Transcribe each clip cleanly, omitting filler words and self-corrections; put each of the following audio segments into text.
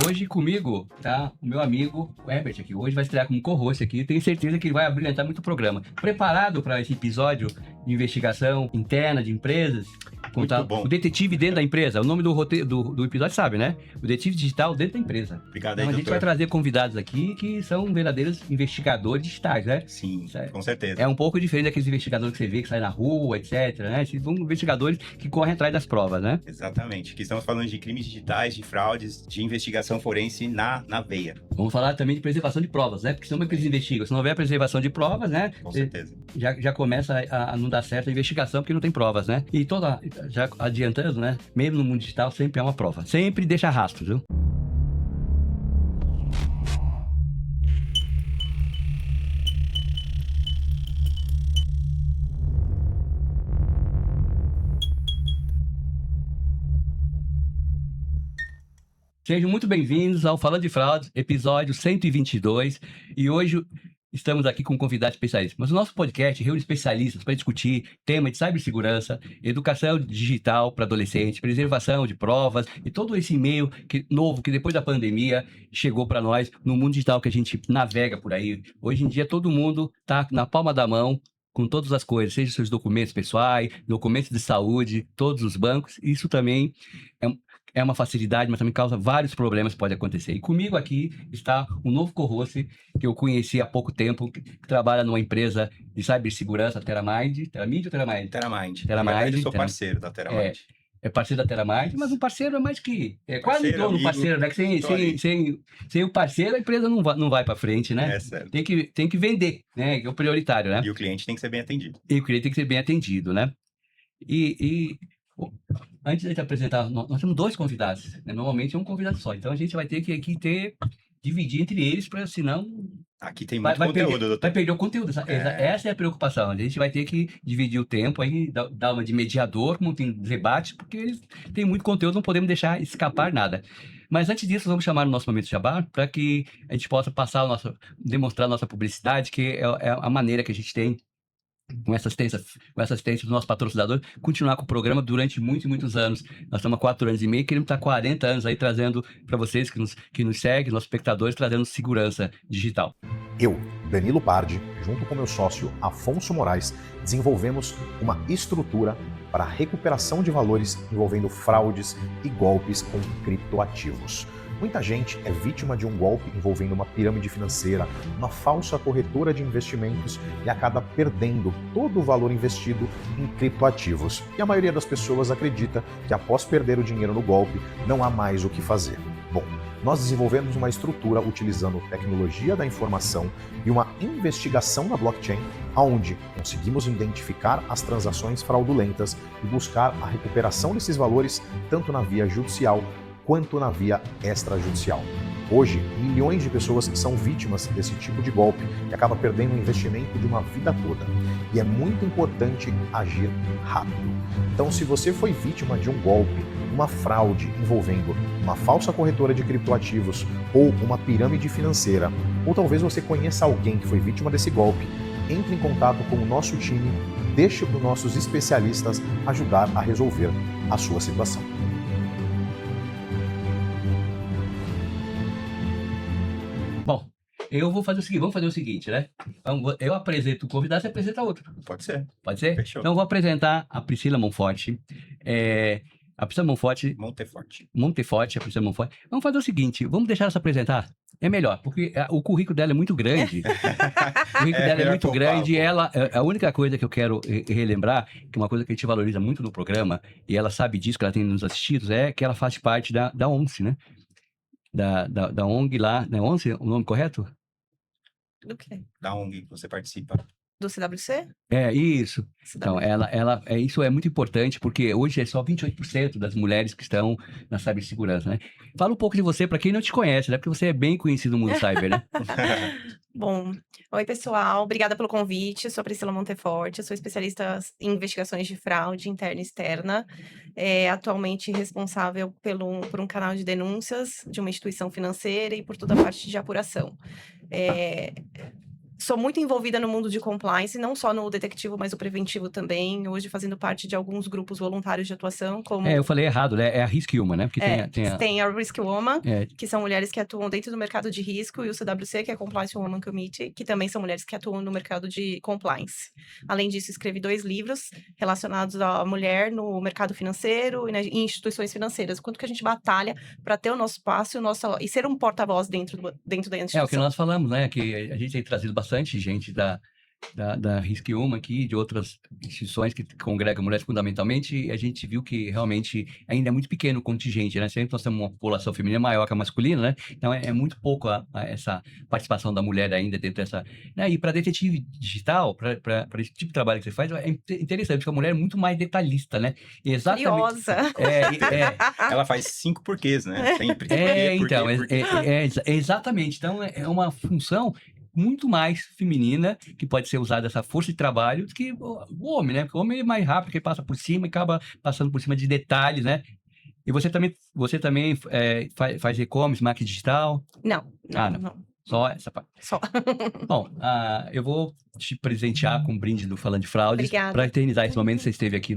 Hoje comigo tá o meu amigo o Herbert aqui. Hoje vai estrear como co-host aqui. Tenho certeza que ele vai abrilhantar muito o programa. Preparado para esse episódio de investigação interna de empresas? Contar bom. o detetive dentro da empresa. O nome do roteiro do episódio sabe, né? O detetive digital dentro da empresa. Obrigado Então, aí, a gente doutor. vai trazer convidados aqui que são verdadeiros investigadores digitais, né? Sim, Isso com certeza. é um pouco diferente daqueles investigadores que você vê que saem na rua, etc, né? Esses são investigadores que correm atrás das provas, né? Exatamente. Aqui estamos falando de crimes digitais, de fraudes, de investigação forense na veia. Vamos falar também de preservação de provas, né? Porque senão que eles investigam. Se não houver preservação de provas, né? Com certeza. Já começa a não dar certo a investigação porque não tem provas, né? E já adiantando, né? Mesmo no mundo digital, sempre é uma prova. Sempre deixa rastros, viu? Sejam muito bem-vindos ao Falando de Fraudes, episódio 122. E hoje estamos aqui com um convidado especialista. Mas o nosso podcast reúne especialistas para discutir temas de cibersegurança, educação digital para adolescentes, preservação de provas e todo esse meio novo que depois da pandemia chegou para nós no mundo digital que a gente navega por aí. Hoje em dia todo mundo está na palma da mão com todas as coisas, seja seus documentos pessoais, documentos de saúde, todos os bancos. Isso também é uma facilidade, mas também causa vários problemas que podem acontecer. E comigo aqui está um novo co-host que eu conheci há pouco tempo, que trabalha numa empresa de cibersegurança, TerraMind. TerraMind ou TerraMind? TerraMind. TerraMind, Na verdade, eu sou parceiro da TerraMind. É parceiro da TerraMind, mas um parceiro é mais que... É quase Parceiro, dono amigo, parceiro, né? Que sem o parceiro, a empresa não vai para frente, né? É certo. Tem que vender, né? Que é o prioritário, né? E o cliente tem que ser bem atendido. E o cliente tem que ser bem atendido, né? Antes de a gente apresentar, nós temos dois convidados, né? Normalmente é um convidado só, então a gente vai ter que dividir entre eles, para senão Aqui tem muito conteúdo, doutor. vai perder o conteúdo. Essa é a preocupação. A gente vai ter que dividir o tempo, aí dar uma de mediador, como tem debate, porque eles têm muito conteúdo, não podemos deixar escapar nada. Mas antes disso, vamos chamar o nosso momento de jabá para que a gente possa demonstrar a nossa publicidade, que é a maneira que a gente tem com essa assistência do nosso patrocinador, continuar com o programa durante muitos anos. Nós estamos há 4 anos e meio, queremos estar 40 anos aí trazendo para vocês que nos seguem, nossos espectadores, trazendo segurança digital. Eu, Danilo Pardi, junto com meu sócio Afonso Moraes, desenvolvemos uma estrutura para a recuperação de valores envolvendo fraudes e golpes com criptoativos. Muita gente é vítima de um golpe envolvendo uma pirâmide financeira, uma falsa corretora de investimentos e acaba perdendo todo o valor investido em criptoativos. E a maioria das pessoas acredita que após perder o dinheiro no golpe, não há mais o que fazer. Bom, nós desenvolvemos uma estrutura utilizando tecnologia da informação e uma investigação na blockchain, onde conseguimos identificar as transações fraudulentas e buscar a recuperação desses valores tanto na via judicial quanto na via extrajudicial. Hoje, milhões de pessoas são vítimas desse tipo de golpe e acaba perdendo o investimento de uma vida toda. E é muito importante agir rápido. Então, se você foi vítima de um golpe, uma fraude envolvendo uma falsa corretora de criptoativos ou uma pirâmide financeira, ou talvez você conheça alguém que foi vítima desse golpe, entre em contato com o nosso time, deixe para os nossos especialistas ajudar a resolver a sua situação. Vamos fazer o seguinte, né? Eu apresento o convidado, você apresenta outro. Pode ser. Pode ser? Fechou. Então eu vou apresentar a Priscila Monforte. A Priscila Monforte. Monteforte, a Priscila Monforte. Vamos fazer o seguinte, vamos deixar ela se apresentar? É melhor, porque o currículo dela é muito grande. O currículo dela é muito grande e a única coisa que eu quero relembrar, que é uma coisa que a gente valoriza muito no programa, e ela sabe disso, que ela tem nos assistidos, é que ela faz parte da ONCE, né? Da ONG lá, né? ONCE, o nome correto? Do quê? Da ONG que você participa. Do CWC? É, isso. CWC. Então, isso é muito importante, porque hoje é só 28% das mulheres que estão na cibersegurança, né? Fala um pouco de você, para quem não te conhece, né? Porque você é bem conhecido no mundo cyber, né? Bom, oi pessoal, obrigada pelo convite. Sou Priscila Monteforte, sou especialista em investigações de fraude interna e externa. Atualmente responsável por um canal de denúncias de uma instituição financeira e por toda a parte de apuração. Sou muito envolvida no mundo de compliance, não só no detectivo, mas o preventivo também. Hoje fazendo parte de alguns grupos voluntários de atuação, como Eu falei errado, né? É a Risk Human, né? Porque tem a Risk Woman, é, que são mulheres que atuam dentro do mercado de risco, e o CWC, que é Compliance Women Committee, que também são mulheres que atuam no mercado de compliance. Além disso, escrevi 2 livros relacionados à mulher no mercado financeiro e em instituições financeiras. Quanto que a gente batalha para ter o nosso espaço e ser um porta-voz dentro da instituição. o que nós falamos, né? Que a gente tem trazido bastante gente da Risk Human aqui, de outras instituições que congregam mulheres fundamentalmente, e a gente viu que realmente ainda é muito pequeno o contingente, né? Sempre nós temos uma população feminina maior que a masculina, né? Então é muito pouco essa participação da mulher ainda dentro dessa... Né? E para detetive digital, para esse tipo de trabalho que você faz, é interessante, porque a mulher é muito mais detalhista, né? Exatamente. Curiosa. Ela faz 5 porquês, né? Sempre. Exatamente. Então é uma função muito mais feminina, que pode ser usada essa força de trabalho, do que o homem, né? Porque o homem é mais rápido, que ele passa por cima e acaba passando por cima de detalhes, né? E você também faz e-commerce, marketing digital? Não. Só essa parte. Só. Bom, eu vou te presentear com um brinde do Falando de Fraudes. Obrigada. Para eternizar esse momento que você esteve aqui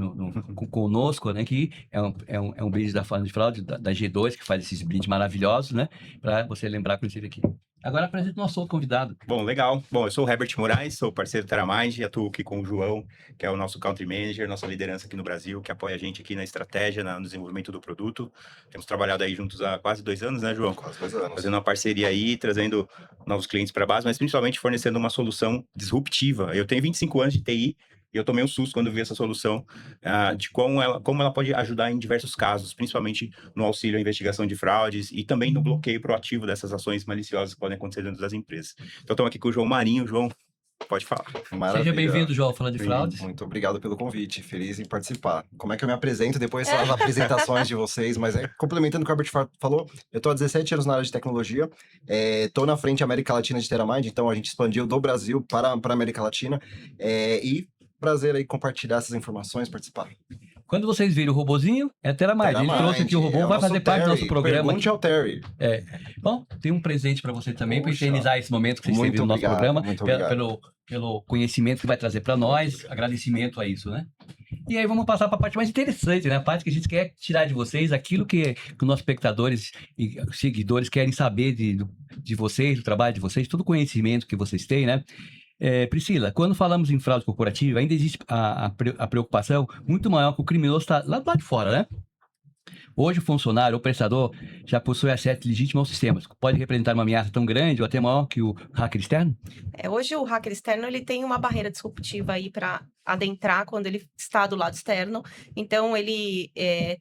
conosco, né? Que é um brinde da Falando de Fraudes, da G2, que faz esses brindes maravilhosos, né? Para você lembrar que eu esteve aqui. Agora apresento o nosso outro convidado. Bom, legal. Bom, eu sou o Herbert Moraes, sou parceiro do Teramind, atuo aqui com o João, que é o nosso Country Manager, nossa liderança aqui no Brasil, que apoia a gente aqui na estratégia, no desenvolvimento do produto. Temos trabalhado aí juntos há quase 2 anos, né, João? Quase 2 anos. Fazendo uma parceria aí, trazendo novos clientes para a base, mas principalmente fornecendo uma solução disruptiva. Eu tenho 25 anos de TI, e eu tomei um susto quando vi essa solução, de como ela pode ajudar em diversos casos, principalmente no auxílio à investigação de fraudes e também no bloqueio proativo dessas ações maliciosas que podem acontecer dentro das empresas. Então, estamos aqui com o João Marinho. João, pode falar. Seja bem-vindo, João, falando de fraudes. Muito obrigado pelo convite, feliz em participar. Como é que eu me apresento depois das apresentações de vocês? Mas complementando o que o Herbert falou, eu estou há 17 anos na área de tecnologia, estou na frente América Latina de Teramind, então a gente expandiu do Brasil para a América Latina, e prazer aí compartilhar essas informações, participar. Quando vocês viram o robozinho, é Teramind. Ele trouxe aqui o robô, vai fazer parte do nosso programa. Pergunte ao Terry. Bom, tem um presente para você também, para Poxa. eternizar esse momento que vocês teve no nosso programa, muito obrigado. pelo conhecimento que vai trazer para nós, agradecimento a isso, né? E aí vamos passar para a parte mais interessante, né? A parte que a gente quer tirar de vocês, aquilo que os nossos espectadores e seguidores querem saber de vocês, do trabalho de vocês, todo o conhecimento que vocês têm, né? Priscila, quando falamos em fraude corporativa, ainda existe a preocupação muito maior que o criminoso está lá do lado de fora, né? Hoje, o funcionário ou prestador já possui acesso legítimo aos sistemas. Pode representar uma ameaça tão grande ou até maior que o hacker externo? Hoje, o hacker externo ele tem uma barreira disruptiva aí para adentrar quando ele está do lado externo. Então, ele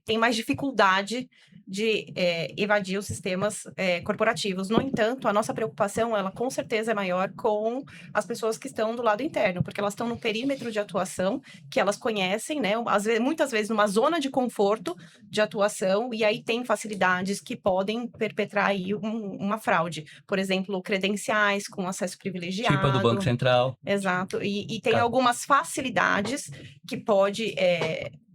tem mais dificuldade de evadir os sistemas corporativos. No entanto, a nossa preocupação, ela com certeza é maior com as pessoas que estão do lado interno, porque elas estão no perímetro de atuação que elas conhecem, né? Muitas vezes numa zona de conforto de atuação, e aí tem facilidades que podem perpetrar aí uma fraude. Por exemplo, credenciais com acesso privilegiado. Tipo a do Banco Central. Exato. E tem algumas facilidades que pode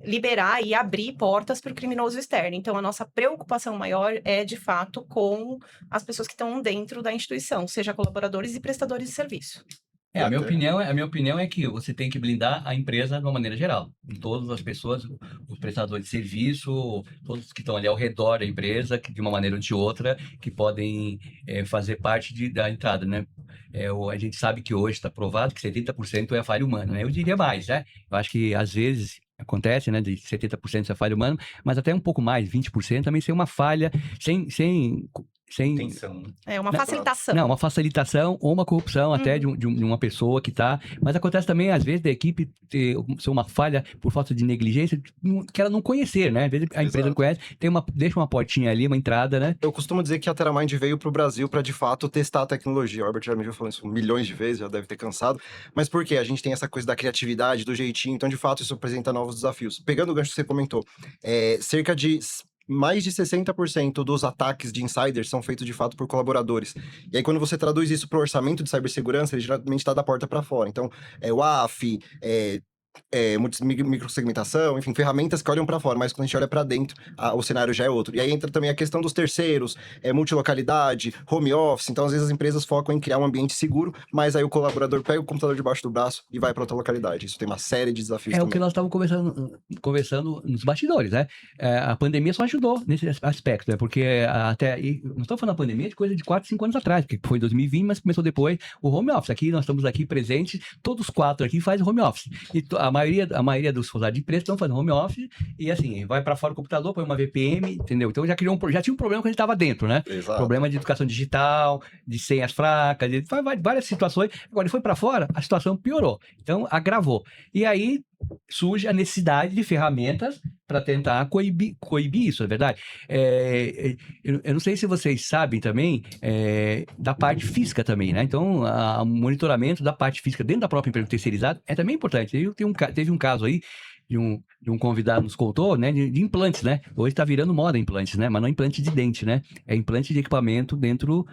liberar e abrir portas para o criminoso externo. Então, a nossa preocupação maior é, de fato, com as pessoas que estão dentro da instituição, seja colaboradores e prestadores de serviço. A minha opinião é que você tem que blindar a empresa de uma maneira geral. Todas as pessoas, os prestadores de serviço, todos que estão ali ao redor da empresa, que de uma maneira ou de outra, que podem fazer parte da entrada, né? A gente sabe que hoje está provado que 70% é falha humana, né? Eu diria mais, né? Eu acho que às vezes acontece, né, de 70% é falha humana, mas até um pouco mais, 20% também ser uma falha sem Intenção. Uma facilitação. Não, uma facilitação ou uma corrupção até de uma pessoa que está... Mas acontece também, às vezes, da equipe ter uma falha por falta de negligência, que ela não conhecer, né? Às vezes a empresa não conhece, deixa uma portinha ali, uma entrada, né? Eu costumo dizer que a Teramind veio para o Brasil para, de fato, testar a tecnologia. O Herbert já me viu falando isso milhões de vezes, já deve ter cansado. Mas por quê? A gente tem essa coisa da criatividade, do jeitinho, então, de fato, isso apresenta novos desafios. Pegando o gancho que você comentou, cerca de... mais de 60% dos ataques de insiders são feitos de fato por colaboradores. E aí, quando você traduz isso para o orçamento de cibersegurança, ele geralmente está da porta para fora. Então, o AF, microsegmentação, enfim, ferramentas que olham para fora, mas quando a gente olha para dentro, o cenário já é outro. E aí entra também a questão dos terceiros, multilocalidade, home office. Então, às vezes, as empresas focam em criar um ambiente seguro, mas aí o colaborador pega o computador debaixo do braço e vai para outra localidade. Isso tem uma série de desafios É o também. que nós estávamos conversando nos bastidores, né? A pandemia só ajudou nesse aspecto, né? Porque nós estamos falando da pandemia de coisa de 4, 5 anos atrás, que foi em 2020, mas começou depois o home office. Aqui nós estamos aqui presentes, todos 4 aqui fazem home office. E a maioria dos funcionários de empresa estão fazendo home office e assim, vai para fora do computador, põe uma VPN, entendeu? Então já tinha um problema quando a gente estava dentro, né? Exato. Problema de educação digital, de senhas fracas, várias situações. Agora ele foi para fora, a situação piorou. Então agravou. E aí surge a necessidade de ferramentas para tentar coibir isso, é verdade? Eu não sei se vocês sabem também da parte física também, né? Então, o monitoramento da parte física dentro da própria empresa terceirizada é também importante. Teve um caso aí de um convidado nos contou, né, de implantes, né? Hoje está virando moda implantes, né? Mas não implante de dente, né? É implante de equipamento dentro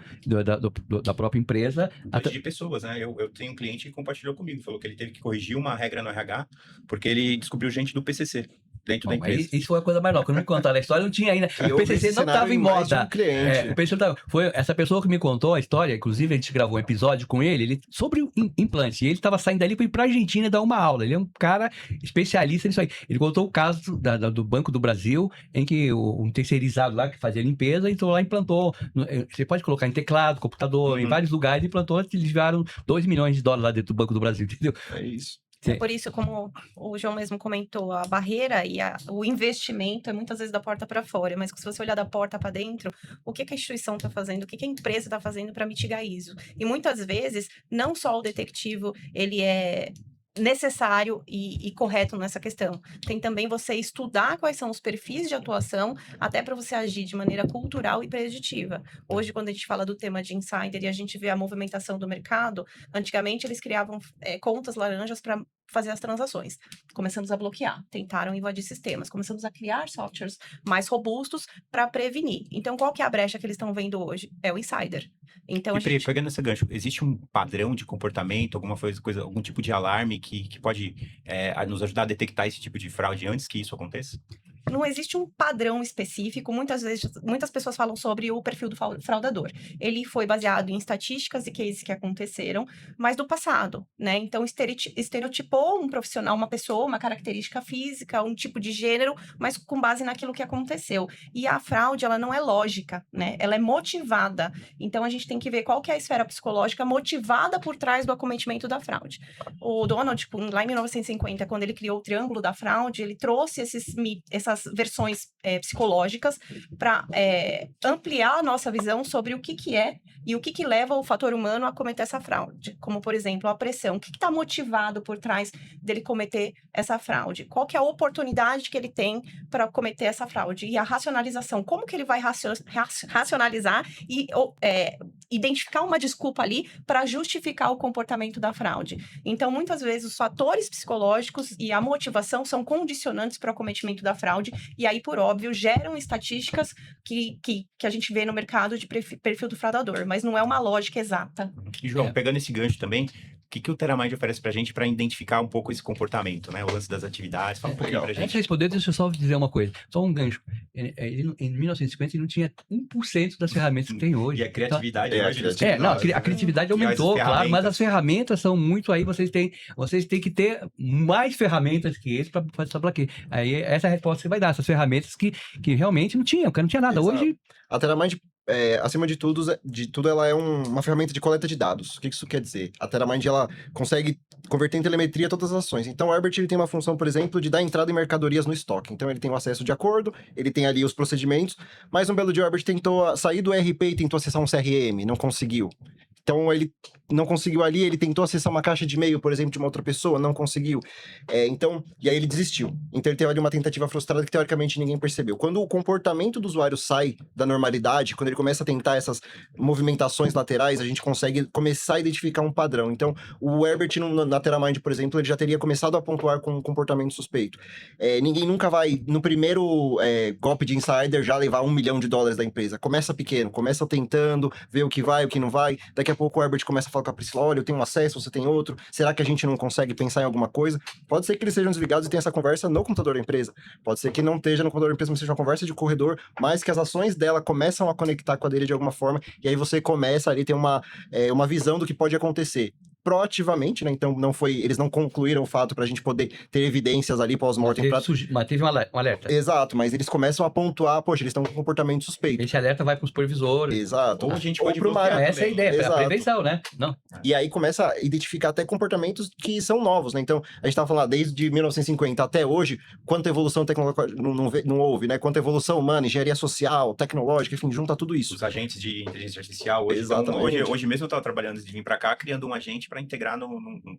da própria empresa. Implante de pessoas, né? Eu tenho um cliente que compartilhou comigo, falou que ele teve que corrigir uma regra no RH, porque ele descobriu gente do PCC dentro da empresa. Isso foi a coisa mais nova. Quando me contaram a história, não tinha ainda. O PCC não estava em moda. O PCC foi essa pessoa que me contou a história, inclusive a gente gravou um episódio com ele sobre o implante. E ele estava saindo dali para ir para a Argentina dar uma aula. Ele é um cara especialista nisso aí. Ele contou o caso do Banco do Brasil, em que um terceirizado lá que fazia limpeza entrou lá e implantou. Você pode colocar em teclado, computador, em vários lugares, e implantou. Eles desviaram $2 milhões lá dentro do Banco do Brasil, entendeu? É isso. É por isso, como o João mesmo comentou, a barreira e o investimento é muitas vezes da porta para fora, mas se você olhar da porta para dentro, o que a instituição está fazendo, o que a empresa está fazendo para mitigar isso? E muitas vezes, não só o detectivo, ele é necessário e correto nessa questão. Tem também você estudar quais são os perfis de atuação, até para você agir de maneira cultural e preditiva. Hoje, quando a gente fala do tema de insider e a gente vê a movimentação do mercado, antigamente eles criavam contas laranjas para fazer as transações. Começamos a bloquear, tentaram invadir sistemas, começamos a criar softwares mais robustos para prevenir. Então, qual que é a brecha que eles estão vendo hoje? É o insider. Então, pegando esse gancho, existe um padrão de comportamento, algum tipo de alarme que pode nos ajudar a detectar esse tipo de fraude antes que isso aconteça? Não existe um padrão específico. Muitas pessoas falam sobre o perfil do fraudador. Ele foi baseado em estatísticas e cases que aconteceram, mas do passado, né? Então, estereotipou um profissional, uma pessoa, uma característica física, um tipo de gênero, mas com base naquilo que aconteceu. E a fraude, ela não é lógica, né? Ela é motivada. Então, a gente tem que ver qual que é a esfera psicológica motivada por trás do acometimento da fraude. O Donald, lá em 1950, quando ele criou o Triângulo da Fraude, ele trouxe essas versões psicológicas para ampliar a nossa visão sobre o que é e o que leva o fator humano a cometer essa fraude. Como, por exemplo, a pressão. O que está motivado por trás dele cometer essa fraude? Qual que é a oportunidade que ele tem para cometer essa fraude? E a racionalização. Como que ele vai racionalizar e identificar uma desculpa ali para justificar o comportamento da fraude? Então, muitas vezes, os fatores psicológicos e a motivação são condicionantes para o acometimento da fraude, e aí, por óbvio, geram estatísticas que a gente vê no mercado de perfil do fraudador, mas não é uma lógica exata. E, João, pegando esse gancho também, o que o TerraMind oferece pra gente para identificar um pouco esse comportamento, né? O lance das atividades, fala um pouquinho pra Antes de gente. responder, deixa eu só dizer uma coisa, só um gancho. Em 1950 ele não tinha 1% das ferramentas que tem hoje. E a criatividade Então, hoje... a criatividade aumentou, claro, mas as ferramentas são muito aí, vocês têm que ter mais ferramentas que esse para fazer essa plaquinha. Aí essa é a resposta que você vai dar, essas ferramentas que realmente não tinham, porque não tinha nada. Exato. Hoje... A TerraMind, acima de tudo, ela é uma ferramenta de coleta de dados. O que isso quer dizer? A TerraMind, ela consegue converter em telemetria todas as ações. Então, o Herbert ele tem uma função, por exemplo, de dar entrada em mercadorias no estoque. Então, ele tem o acesso de acordo, ele tem ali os procedimentos, mas um belo dia o Herbert tentou sair do ERP e tentou acessar um CRM, não conseguiu. Então, ele não conseguiu ali, ele tentou acessar uma caixa de e-mail, por exemplo, de uma outra pessoa, não conseguiu. E aí ele desistiu. Então, ele teve ali uma tentativa frustrada que, teoricamente, ninguém percebeu. Quando o comportamento do usuário sai da normalidade, quando ele começa a tentar essas movimentações laterais, a gente consegue começar a identificar um padrão. Então, o Herbert, na TerraMind, por exemplo, ele já teria começado a pontuar com um comportamento suspeito. Ninguém nunca vai, no primeiro golpe de insider, já levar $1 milhão da empresa. Começa pequeno, começa tentando, ver o que vai, o que não vai. Daqui a a pouco o Herbert começa a falar com a Priscila, olha, eu tenho um acesso, você tem outro, será que a gente não consegue pensar em alguma coisa? Pode ser que eles sejam desligados e tenha essa conversa no computador da empresa. Pode ser que não esteja no computador da empresa, mas seja uma conversa de corredor, mas que as ações dela começam a conectar com a dele de alguma forma, e aí você começa ali a ter uma visão do que pode acontecer. Proativamente, né? Então eles não concluíram o fato pra gente poder ter evidências ali pós-mortem. Mas teve um alerta. Exato, mas eles começam a pontuar, poxa, eles estão com comportamento suspeito. Esse alerta vai para os supervisores. Exato. Ou a gente Ou pode pro bloquear marketing. Essa é a ideia, a Exato. prevenção, né? Não. E aí começa a identificar até comportamentos que são novos, né? Então, a gente tava falando desde 1950 até hoje, quanta evolução tecnológica não houve, né? Quanta evolução humana, engenharia social, tecnológica, enfim, junta tudo isso. Os agentes de inteligência artificial hoje, Exatamente. hoje mesmo eu estava trabalhando antes de vir para cá, criando um agente para integrar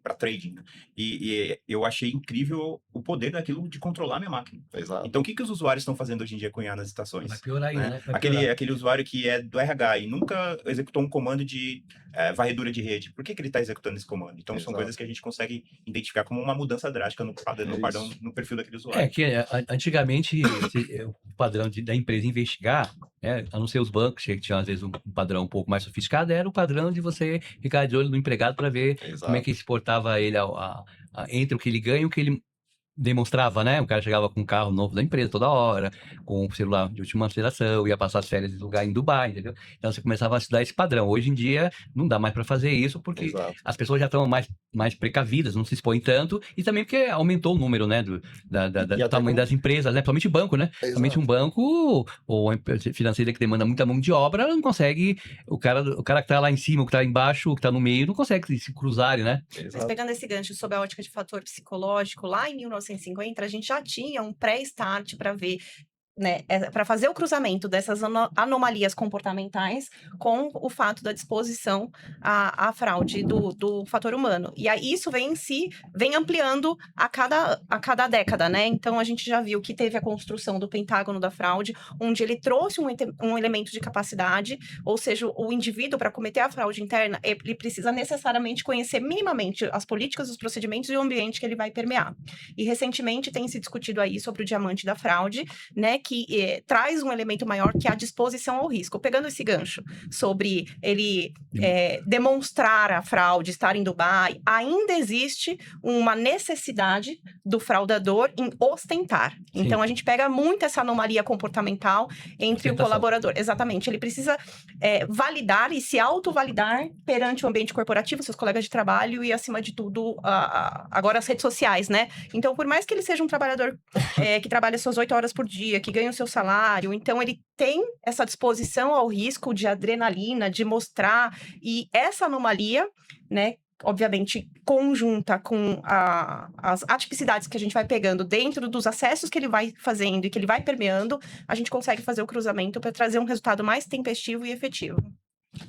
para trading. Né? E eu achei incrível o poder daquilo de controlar minha máquina. Exato. Então, o que os usuários estão fazendo hoje em dia com IA nas estações? Vai piorar ainda, né? Vai Aquele, piorar. aquele usuário que é do RH e nunca executou um comando de varredura de rede. Por que ele está executando esse comando? Então, são Exato. coisas que a gente consegue identificar como uma mudança drástica no perfil daquele usuário. É que antigamente o padrão da empresa investigar, a não ser os bancos, que tinham às vezes um padrão um pouco mais sofisticado, era o padrão de você ficar de olho no empregado para ver como é que se portava ele entre o que ele ganha e o que ele demonstrava, né? O cara chegava com um carro novo da empresa toda hora, com um celular de última geração, ia passar as férias em lugar em Dubai, entendeu? Então você começava a estudar esse padrão. Hoje em dia não dá mais para fazer isso porque Exato. as pessoas já estão mais precavidas, não se expõem tanto e também porque aumentou o número, né, do até tamanho das empresas, né? Principalmente banco, né? Principalmente um banco ou uma empresa financeira que demanda muita mão de obra, não consegue, o cara que tá lá em cima, o que tá embaixo, o que tá no meio, não consegue se cruzarem, né? Mas Exato. pegando esse gancho sob a ótica de fator psicológico, lá em 1950, a gente já tinha um pré-start para ver, né, para fazer o cruzamento dessas anomalias comportamentais com o fato da disposição à fraude do fator humano. E aí isso vem ampliando a cada década, né? Então a gente já viu que teve a construção do Pentágono da fraude, onde ele trouxe um elemento de capacidade, ou seja, o indivíduo, para cometer a fraude interna, ele precisa necessariamente conhecer minimamente as políticas, os procedimentos e o ambiente que ele vai permear. E recentemente tem se discutido aí sobre o diamante da fraude, né, que traz um elemento maior que é a disposição ao risco. Pegando esse gancho sobre ele demonstrar a fraude, estar em Dubai, ainda existe uma necessidade do fraudador em ostentar. Sim. Então, a gente pega muito essa anomalia comportamental entre o Ostentação. colaborador. Exatamente. Ele precisa validar e se autovalidar perante o ambiente corporativo, seus colegas de trabalho e, acima de tudo, agora as redes sociais, né? Então, por mais que ele seja um trabalhador que trabalha suas 8 horas por dia, que ganha o seu salário, então ele tem essa disposição ao risco de adrenalina, de mostrar, e essa anomalia, né, obviamente conjunta com as atipicidades que a gente vai pegando dentro dos acessos que ele vai fazendo e que ele vai permeando, a gente consegue fazer o cruzamento para trazer um resultado mais tempestivo e efetivo.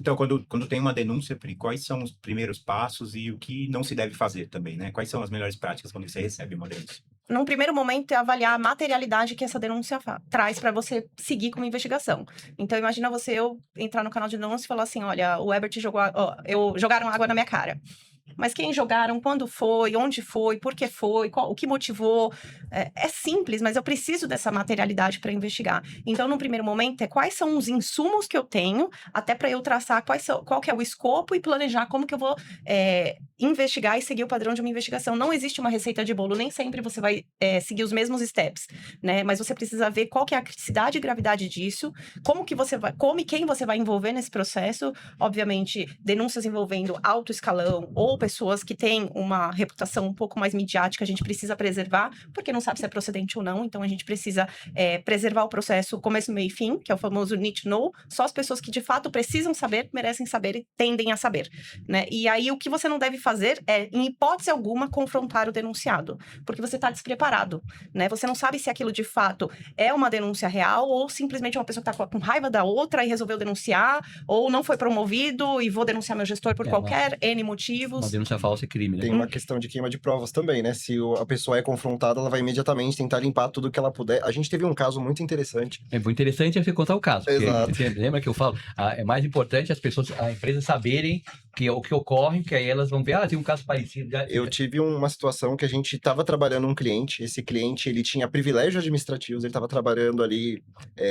Então, quando tem uma denúncia, Pri, quais são os primeiros passos e o que não se deve fazer também, né? Quais são as melhores práticas quando você recebe uma denúncia? Num primeiro momento, é avaliar a materialidade que essa denúncia traz para você seguir com uma investigação. Então, imagina eu entrar no canal de denúncia e falar assim, olha, o Herbert jogaram água na minha cara. Mas quem jogaram, quando foi, onde foi, por que foi, o que motivou. É simples, mas eu preciso dessa materialidade para investigar. Então, no primeiro momento, quais são os insumos que eu tenho, até para eu traçar qual que é o escopo e planejar como que eu vou investigar e seguir o padrão de uma investigação. Não existe uma receita de bolo, nem sempre você vai seguir os mesmos steps, né? Mas você precisa ver qual que é a criticidade e gravidade disso, como e quem você vai envolver nesse processo. Obviamente, denúncias envolvendo alto escalão ou pessoas que têm uma reputação um pouco mais midiática, a gente precisa preservar, porque não sabe se é procedente ou não, então a gente precisa preservar o processo começo, meio e fim, que é o famoso need to know. Só as pessoas que de fato precisam saber, merecem saber e tendem a saber, né? E aí o que você não deve fazer é, em hipótese alguma, confrontar o denunciado, porque você está despreparado, né? Você não sabe se aquilo de fato é uma denúncia real ou simplesmente uma pessoa que está com raiva da outra e resolveu denunciar, ou não foi promovido e vou denunciar meu gestor por qualquer N motivos. Uma denúncia falsa é crime, né? Tem uma questão de queima de provas também, né? Se a pessoa é confrontada, ela vai imediatamente tentar limpar tudo que ela puder. A gente teve um caso muito interessante. O interessante é você contar o caso. Porque, Exato. lembra que eu falo? É mais importante as empresas saberem o que ocorre, que aí elas vão ver, tem um caso parecido. Eu tive uma situação que a gente estava trabalhando um cliente. Esse cliente, ele tinha privilégios administrativos, ele estava trabalhando ali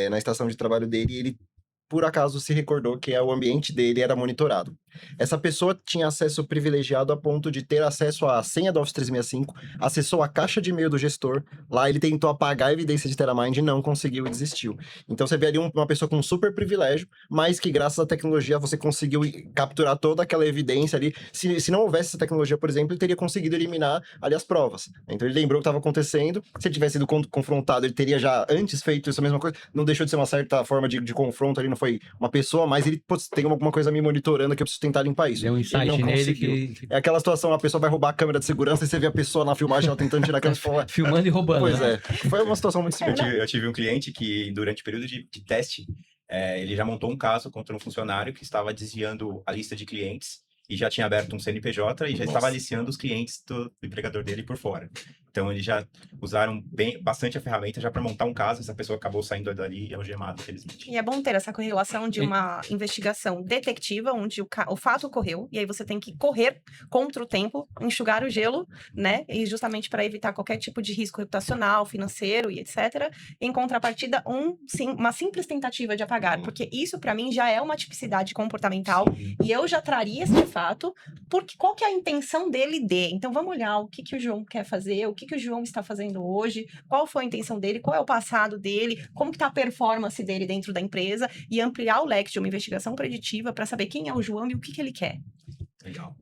na estação de trabalho dele e ele por acaso se recordou que o ambiente dele era monitorado. Essa pessoa tinha acesso privilegiado a ponto de ter acesso à senha do Office 365, acessou a caixa de e-mail do gestor, lá ele tentou apagar a evidência de Teramind e não conseguiu e desistiu. Então você vê ali uma pessoa com super privilégio, mas que graças à tecnologia você conseguiu capturar toda aquela evidência ali. Se não houvesse essa tecnologia, por exemplo, ele teria conseguido eliminar ali as provas. Então ele lembrou o que estava acontecendo, se ele tivesse sido confrontado, ele teria já antes feito essa mesma coisa, não deixou de ser uma certa forma de confronto ali, não foi uma pessoa, mas ele, pô, tem alguma coisa me monitorando que eu preciso tentar limpar isso. Deu um Ele insight não nele conseguiu. que... É aquela situação, a pessoa vai roubar a câmera de segurança e você vê a pessoa na filmagem, ela tentando tirar a câmera e fala, Filmando e roubando. pois né? é, foi uma situação muito similar. Eu tive um cliente que, durante o período de teste, ele já montou um caso contra um funcionário que estava desviando a lista de clientes e já tinha aberto um CNPJ e já estava aliciando os clientes do empregador dele por fora. Então, eles já usaram bastante a ferramenta já para montar um caso. Essa pessoa acabou saindo dali algemada, infelizmente. E é bom ter essa correlação de uma investigação detectiva, onde o fato ocorreu, e aí você tem que correr contra o tempo, enxugar o gelo, né? E justamente para evitar qualquer tipo de risco reputacional, financeiro e etc. Em contrapartida, uma simples tentativa de apagar, porque isso para mim já é uma tipicidade comportamental, e eu já traria esse fato, porque qual que é a intenção dele de? Então vamos olhar o que o João quer fazer, o que o João está fazendo hoje, qual foi a intenção dele, qual é o passado dele, como que está a performance dele dentro da empresa e ampliar o leque de uma investigação preditiva para saber quem é o João e o que ele quer. Legal.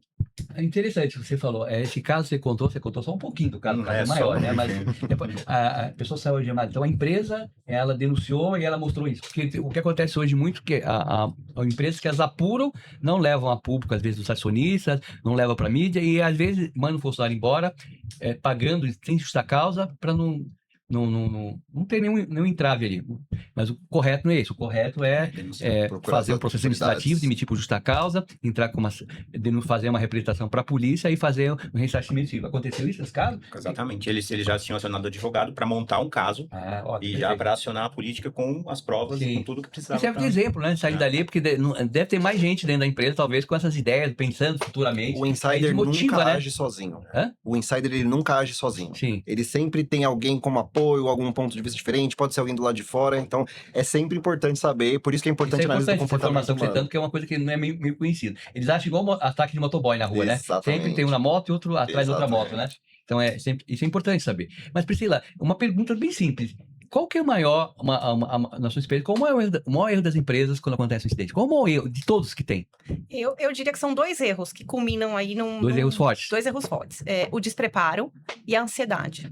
É interessante o que você falou. Esse caso você contou só um pouquinho do caso, Não caso é é maior, só né? Mas depois, a pessoa saiu algemada. Então a empresa, ela denunciou e ela mostrou isso. Porque o que acontece hoje muito é que a empresas que elas apuram, não levam a público, às vezes, os acionistas, não levam para a mídia e às vezes mandam o funcionário embora, pagando sem justa causa para não ter nenhum entrave ali. Mas o correto não é isso. O correto é Procurar fazer um as processo autoridades. administrativo, demitir por justa causa, entrar com fazer uma representação para a polícia e fazer um ressarcimento civil. Aconteceu isso nesse caso? Exatamente. Eles já tinham acionado o advogado para montar um caso e já para acionar a política com as provas e com tudo que precisava. Serve de exemplo, né? Sair dali, porque deve ter mais gente dentro da empresa, talvez, com essas ideias, pensando futuramente. O insider motiva, nunca né? age sozinho. Hã? O insider, ele nunca age sozinho. Sim. Ele sempre tem alguém como apoio, algum ponto de vista diferente, pode ser alguém do lado de fora, então é sempre importante saber, por isso que é importante Isso é analisar o importante, essa comportamento informação que você humano. tanto, que é uma coisa que não é meio conhecida. Eles acham igual ataque de motoboy na rua, né? Exatamente. Sempre tem um na moto e outro atrás da outra moto, né? Então, isso é importante saber. Mas, Priscila, uma pergunta bem simples. Qual que é o maior, na sua experiência, qual o maior erro das empresas quando acontece um incidente? Qual o maior erro de todos que tem? Eu diria que são dois erros que culminam aí Dois erros fortes. Dois erros fortes. O despreparo e a ansiedade.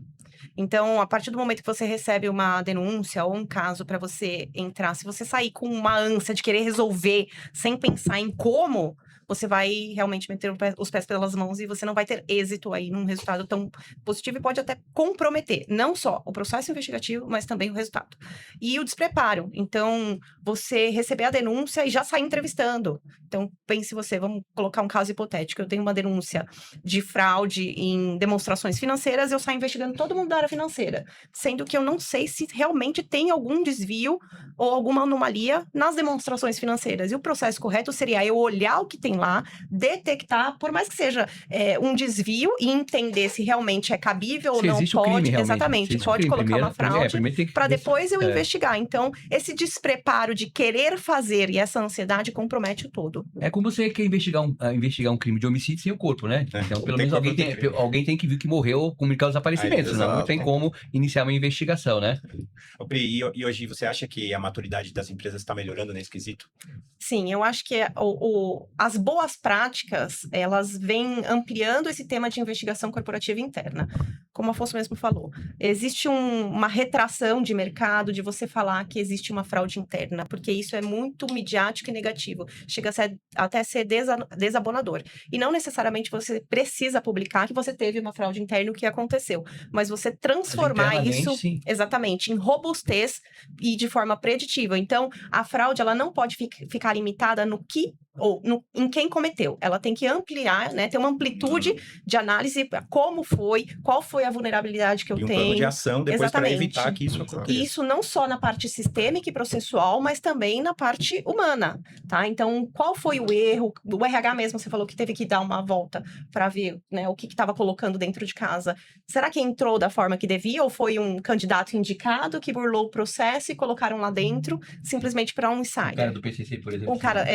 Então, a partir do momento que você recebe uma denúncia ou um caso para você entrar, se você sair com uma ânsia de querer resolver sem pensar em como, você vai realmente meter os pés pelas mãos e você não vai ter êxito aí num resultado tão positivo e pode até comprometer não só o processo investigativo, mas também o resultado. E o despreparo. Então, você receber a denúncia e já sair entrevistando. Então, pense você, vamos colocar um caso hipotético. Eu tenho uma denúncia de fraude em demonstrações financeiras, eu saio investigando todo mundo da área financeira, sendo que eu não sei se realmente tem algum desvio ou alguma anomalia nas demonstrações financeiras. E o processo correto seria eu olhar o que tem lá, detectar, por mais que seja um desvio e entender se realmente é cabível ou não existe o crime, pode. realmente. Exatamente, Existe o pode crime. colocar uma fraude para depois eu investigar. Então, esse despreparo de querer fazer e essa ansiedade compromete o todo. É como você quer investigar um crime de homicídio sem o corpo, né? Então, pelo menos alguém tem que ver que morreu, comunicar os desaparecimentos, senão não tem como iniciar uma investigação, né? Pri, e hoje você acha que a maturidade das empresas está melhorando nesse quesito? Sim, eu acho que as boas práticas, elas vêm ampliando esse tema de investigação corporativa interna. Como o Afonso mesmo falou, existe uma retração de mercado de você falar que existe uma fraude interna, porque isso é muito midiático e negativo. Chega até a ser desabonador. E não necessariamente você precisa publicar que você teve uma fraude interna e o que aconteceu, mas você transformar isso exatamente em robustez e de forma preditiva. Então, a fraude ela não pode ficar limitada no que ou em quem cometeu. Ela tem que ampliar, né? Ter uma amplitude de análise, como foi, qual foi a vulnerabilidade que eu E um tenho. plano de ação depois para Exatamente. evitar que isso aconteça. E isso não só na parte sistêmica e processual, mas também na parte humana, tá? Então, qual foi o erro? O RH mesmo, você falou que teve que dar uma volta para ver, né, o que estava colocando dentro de casa. Será que entrou da forma que devia ou foi um candidato indicado que burlou o processo e colocaram lá dentro simplesmente para um O cara insider? do PCC, por exemplo. O cara,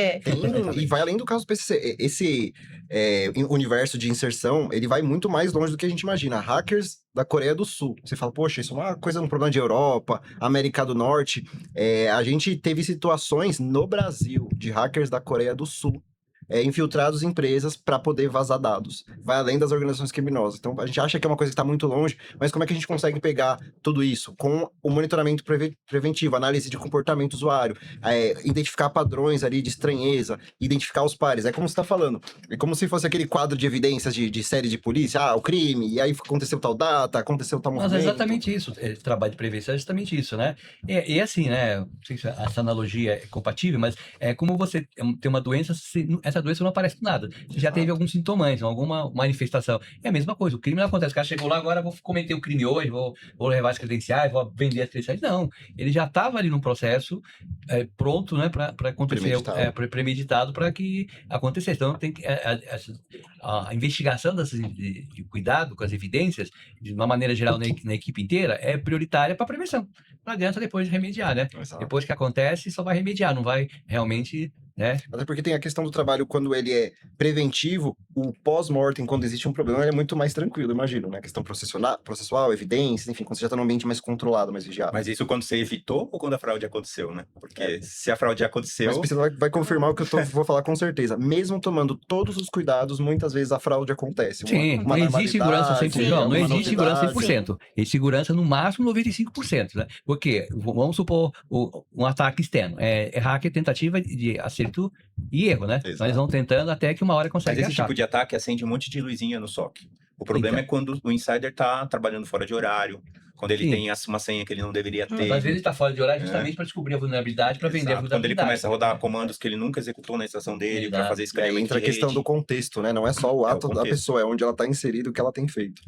E vai além do caso do PCC. Esse universo de inserção, ele vai muito mais longe do que a gente imagina. Hackers da Coreia do Sul. Você fala, poxa, isso é uma coisa, um problema de Europa, América do Norte. A gente teve situações no Brasil de hackers da Coreia do Sul infiltrados em empresas para poder vazar dados. Vai além das organizações criminosas. Então, a gente acha que é uma coisa que está muito longe, mas como é que a gente consegue pegar tudo isso? Com o monitoramento preventivo, análise de comportamento do usuário, identificar padrões ali de estranheza, identificar os pares. É como você está falando. É como se fosse aquele quadro de evidências de série de polícia. Ah, o crime, e aí aconteceu tal data, aconteceu tal Mas movimento. é exatamente isso. Esse trabalho de prevenção é justamente isso, né? E assim, né? Não sei se essa analogia é compatível, mas é como você tem uma doença, essa doença não aparece do nada. Você já teve alguns sintomas, alguma manifestação. É a mesma coisa. O crime não acontece. O cara chegou lá, agora vou cometer o crime hoje, vou levar as credenciais, vou vender as credenciais. Não. Ele já estava ali num processo pronto, né? Para acontecer, premeditado para que acontecesse. Então, tem que, a investigação de cuidado com as evidências, de uma maneira geral, na equipe inteira, é prioritária para a prevenção. Não adianta depois remediar, né? Exato. Depois que acontece, só vai remediar, não vai realmente, né? Até porque tem a questão do trabalho, quando ele é preventivo, o pós-mortem, quando existe um problema, ele é muito mais tranquilo, imagino, né? Questão processual, evidências, enfim, quando você já está num ambiente mais controlado, mais vigiado. Mas isso quando você evitou ou quando a fraude aconteceu, né? Porque se a fraude aconteceu... Mas você vai confirmar o que eu vou falar com certeza. Mesmo tomando todos os cuidados, muitas vezes a fraude acontece. Sim, não existe segurança 100%. Não, não existe segurança 100%. Sim. Existe segurança no máximo 95%, né? Porque, vamos supor, um ataque externo. É hacker tentativa de acerto e erro, né? Exato. Mas eles vão tentando até que uma hora Mas consegue esse achar. tipo de ataque acende um monte de luzinha no SOC. O problema Então. é quando o insider tá trabalhando fora de horário, quando ele Sim. tem uma senha que ele não deveria ter. Às vezes está fora de horário justamente para descobrir a vulnerabilidade, para vender a Exato. Quando ele vulnerabilidade. começa a rodar comandos que ele nunca executou na estação dele, para Exato. fazer escaneamento Entra a de questão rede. do contexto, né? Não é só o ato da contexto. pessoa, é onde ela está inserida, o que ela tem feito.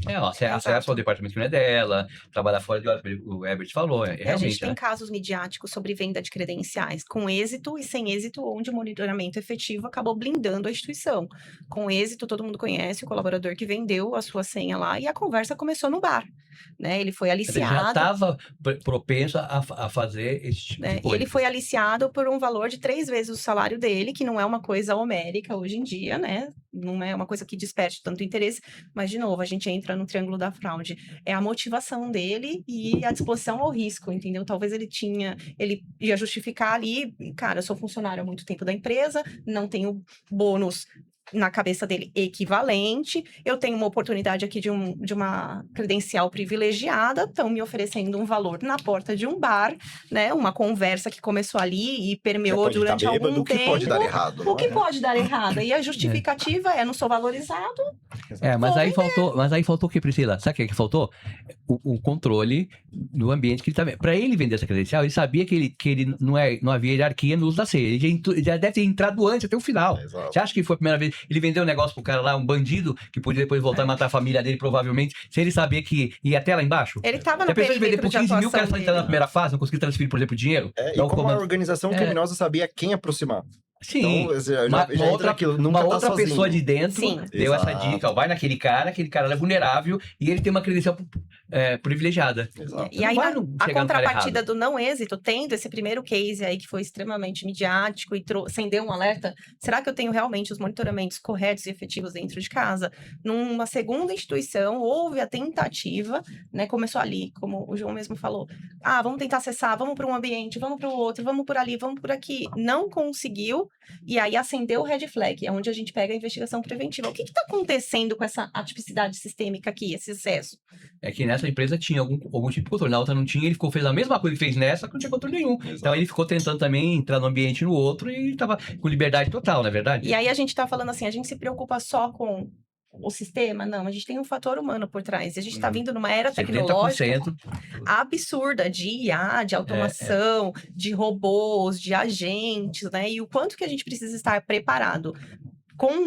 Acesso ao departamento que não é dela, trabalhar fora de horário, o Herbert falou, A gente realmente, tem né? casos midiáticos sobre venda de credenciais, com êxito e sem êxito, onde o monitoramento efetivo acabou blindando a instituição. Com êxito, todo mundo conhece o colaborador que vendeu a sua senha lá e a conversa começou no bar, né? Ele foi Ele já aliciado, estava propenso a fazer esse tipo né? de E coisa. ele foi aliciado por um valor de 3 vezes o salário dele, que não é uma coisa homérica hoje em dia, né? Não é uma coisa que desperte tanto interesse, mas, de novo, a gente entra no triângulo da fraude. É a motivação dele e a disposição ao risco, entendeu? Talvez ele ia justificar ali, cara, eu sou funcionário há muito tempo da empresa, não tenho bônus na cabeça dele equivalente, eu tenho uma oportunidade aqui de uma credencial privilegiada, estão me oferecendo um valor na porta de um bar, né? Uma conversa que começou ali e permeou pode durante tá bêbado, algum O que tempo. pode dar errado? O não que é? pode dar errado? E a justificativa não sou valorizado. Mas aí faltou o que, Priscila? Sabe o que faltou? O controle do ambiente que ele estava. Para ele vender essa credencial, ele sabia que ele não havia hierarquia no uso da senha. Ele já deve ter entrado antes, até o final. Exato. Você acha que foi a primeira vez? Ele vendeu um negócio pro cara lá, um bandido, que podia depois voltar e matar a família dele, provavelmente, sem ele saber que ia até lá embaixo? Ele estava Já no pensou em vender perímetro por de 15 mil, o cara atuação só entrar na dele. primeira fase, não conseguir transferir, por exemplo, dinheiro? E Dá um como a comando. organização criminosa sabia quem aproximar. Sim. Então, já Uma entra outra, aquilo, uma nunca tá outra sozinho. pessoa de dentro Sim. deu essa Exato. dica, ó, vai naquele cara é vulnerável e ele tem uma credencial privilegiada. Exato. E aí, vai a chegar no cara contrapartida errado. do não êxito, tendo esse primeiro case aí que foi extremamente midiático e acendeu um alerta, será que eu tenho realmente os monitoramentos corretos e efetivos dentro de casa? Numa segunda instituição, houve a tentativa, né? Começou ali, como o João mesmo falou. Vamos tentar acessar, vamos para um ambiente, vamos para o outro, vamos por ali, vamos por aqui. Não conseguiu, e aí acendeu o red flag, é onde a gente pega a investigação preventiva. O que está acontecendo com essa atipicidade sistêmica aqui, esse excesso? É que nessa empresa tinha algum tipo de controle, na outra não tinha, ele fez a mesma coisa que fez nessa, que não tinha controle nenhum. Então ele ficou tentando também entrar no ambiente no outro e estava com liberdade total, não é verdade? E aí a gente tá falando assim, a gente se preocupa só com o sistema? Não, a gente tem um fator humano por trás. E a gente está Uhum. vindo numa era tecnológica 70%. absurda de IA, de automação, de robôs, de agentes, né? E o quanto que a gente precisa estar preparado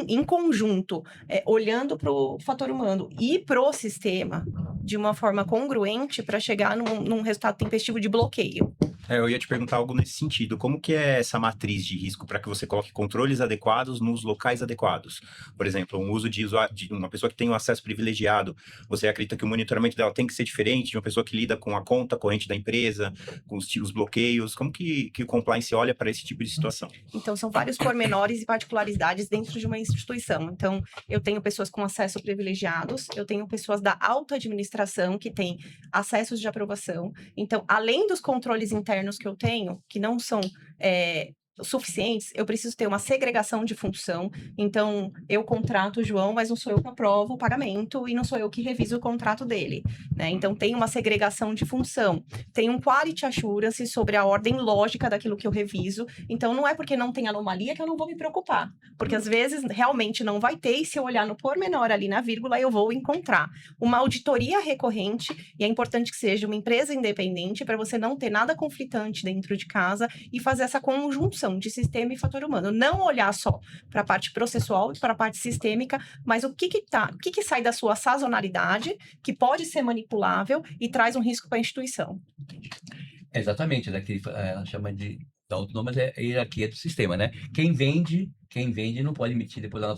em conjunto, olhando para o fator humano e para o sistema de uma forma congruente para chegar num resultado tempestivo de bloqueio. Eu ia te perguntar algo nesse sentido. Como que é essa matriz de risco para que você coloque controles adequados nos locais adequados? Por exemplo, um uso de uma pessoa que tem um acesso privilegiado. Você acredita que o monitoramento dela tem que ser diferente de uma pessoa que lida com a conta corrente da empresa, com os bloqueios? Como que o compliance olha para esse tipo de situação? Então, são vários pormenores e particularidades dentro de uma instituição. Então, eu tenho pessoas com acesso privilegiados, eu tenho pessoas da alta administração que têm acessos de aprovação. Então, além dos controles internos que eu tenho, que não são suficientes, eu preciso ter uma segregação de função. Então, eu contrato o João, mas não sou eu que aprovo o pagamento e não sou eu que reviso o contrato dele, né? Então, tem uma segregação de função. Tem um quality assurance sobre a ordem lógica daquilo que eu reviso. Então, não é porque não tem anomalia que eu não vou me preocupar. Porque, às vezes, realmente não vai ter, e se eu olhar no pormenor ali na vírgula, eu vou encontrar. Uma auditoria recorrente, e é importante que seja uma empresa independente, para você não ter nada conflitante dentro de casa e fazer essa conjunção de sistema e fator humano. Não olhar só para a parte processual e para a parte sistêmica, mas o que sai da sua sazonalidade, que pode ser manipulável e traz um risco para a instituição. Exatamente, né? Que ela chama de autônomo, mas é a hierarquia do sistema, né? Quem vende não pode emitir, depois ela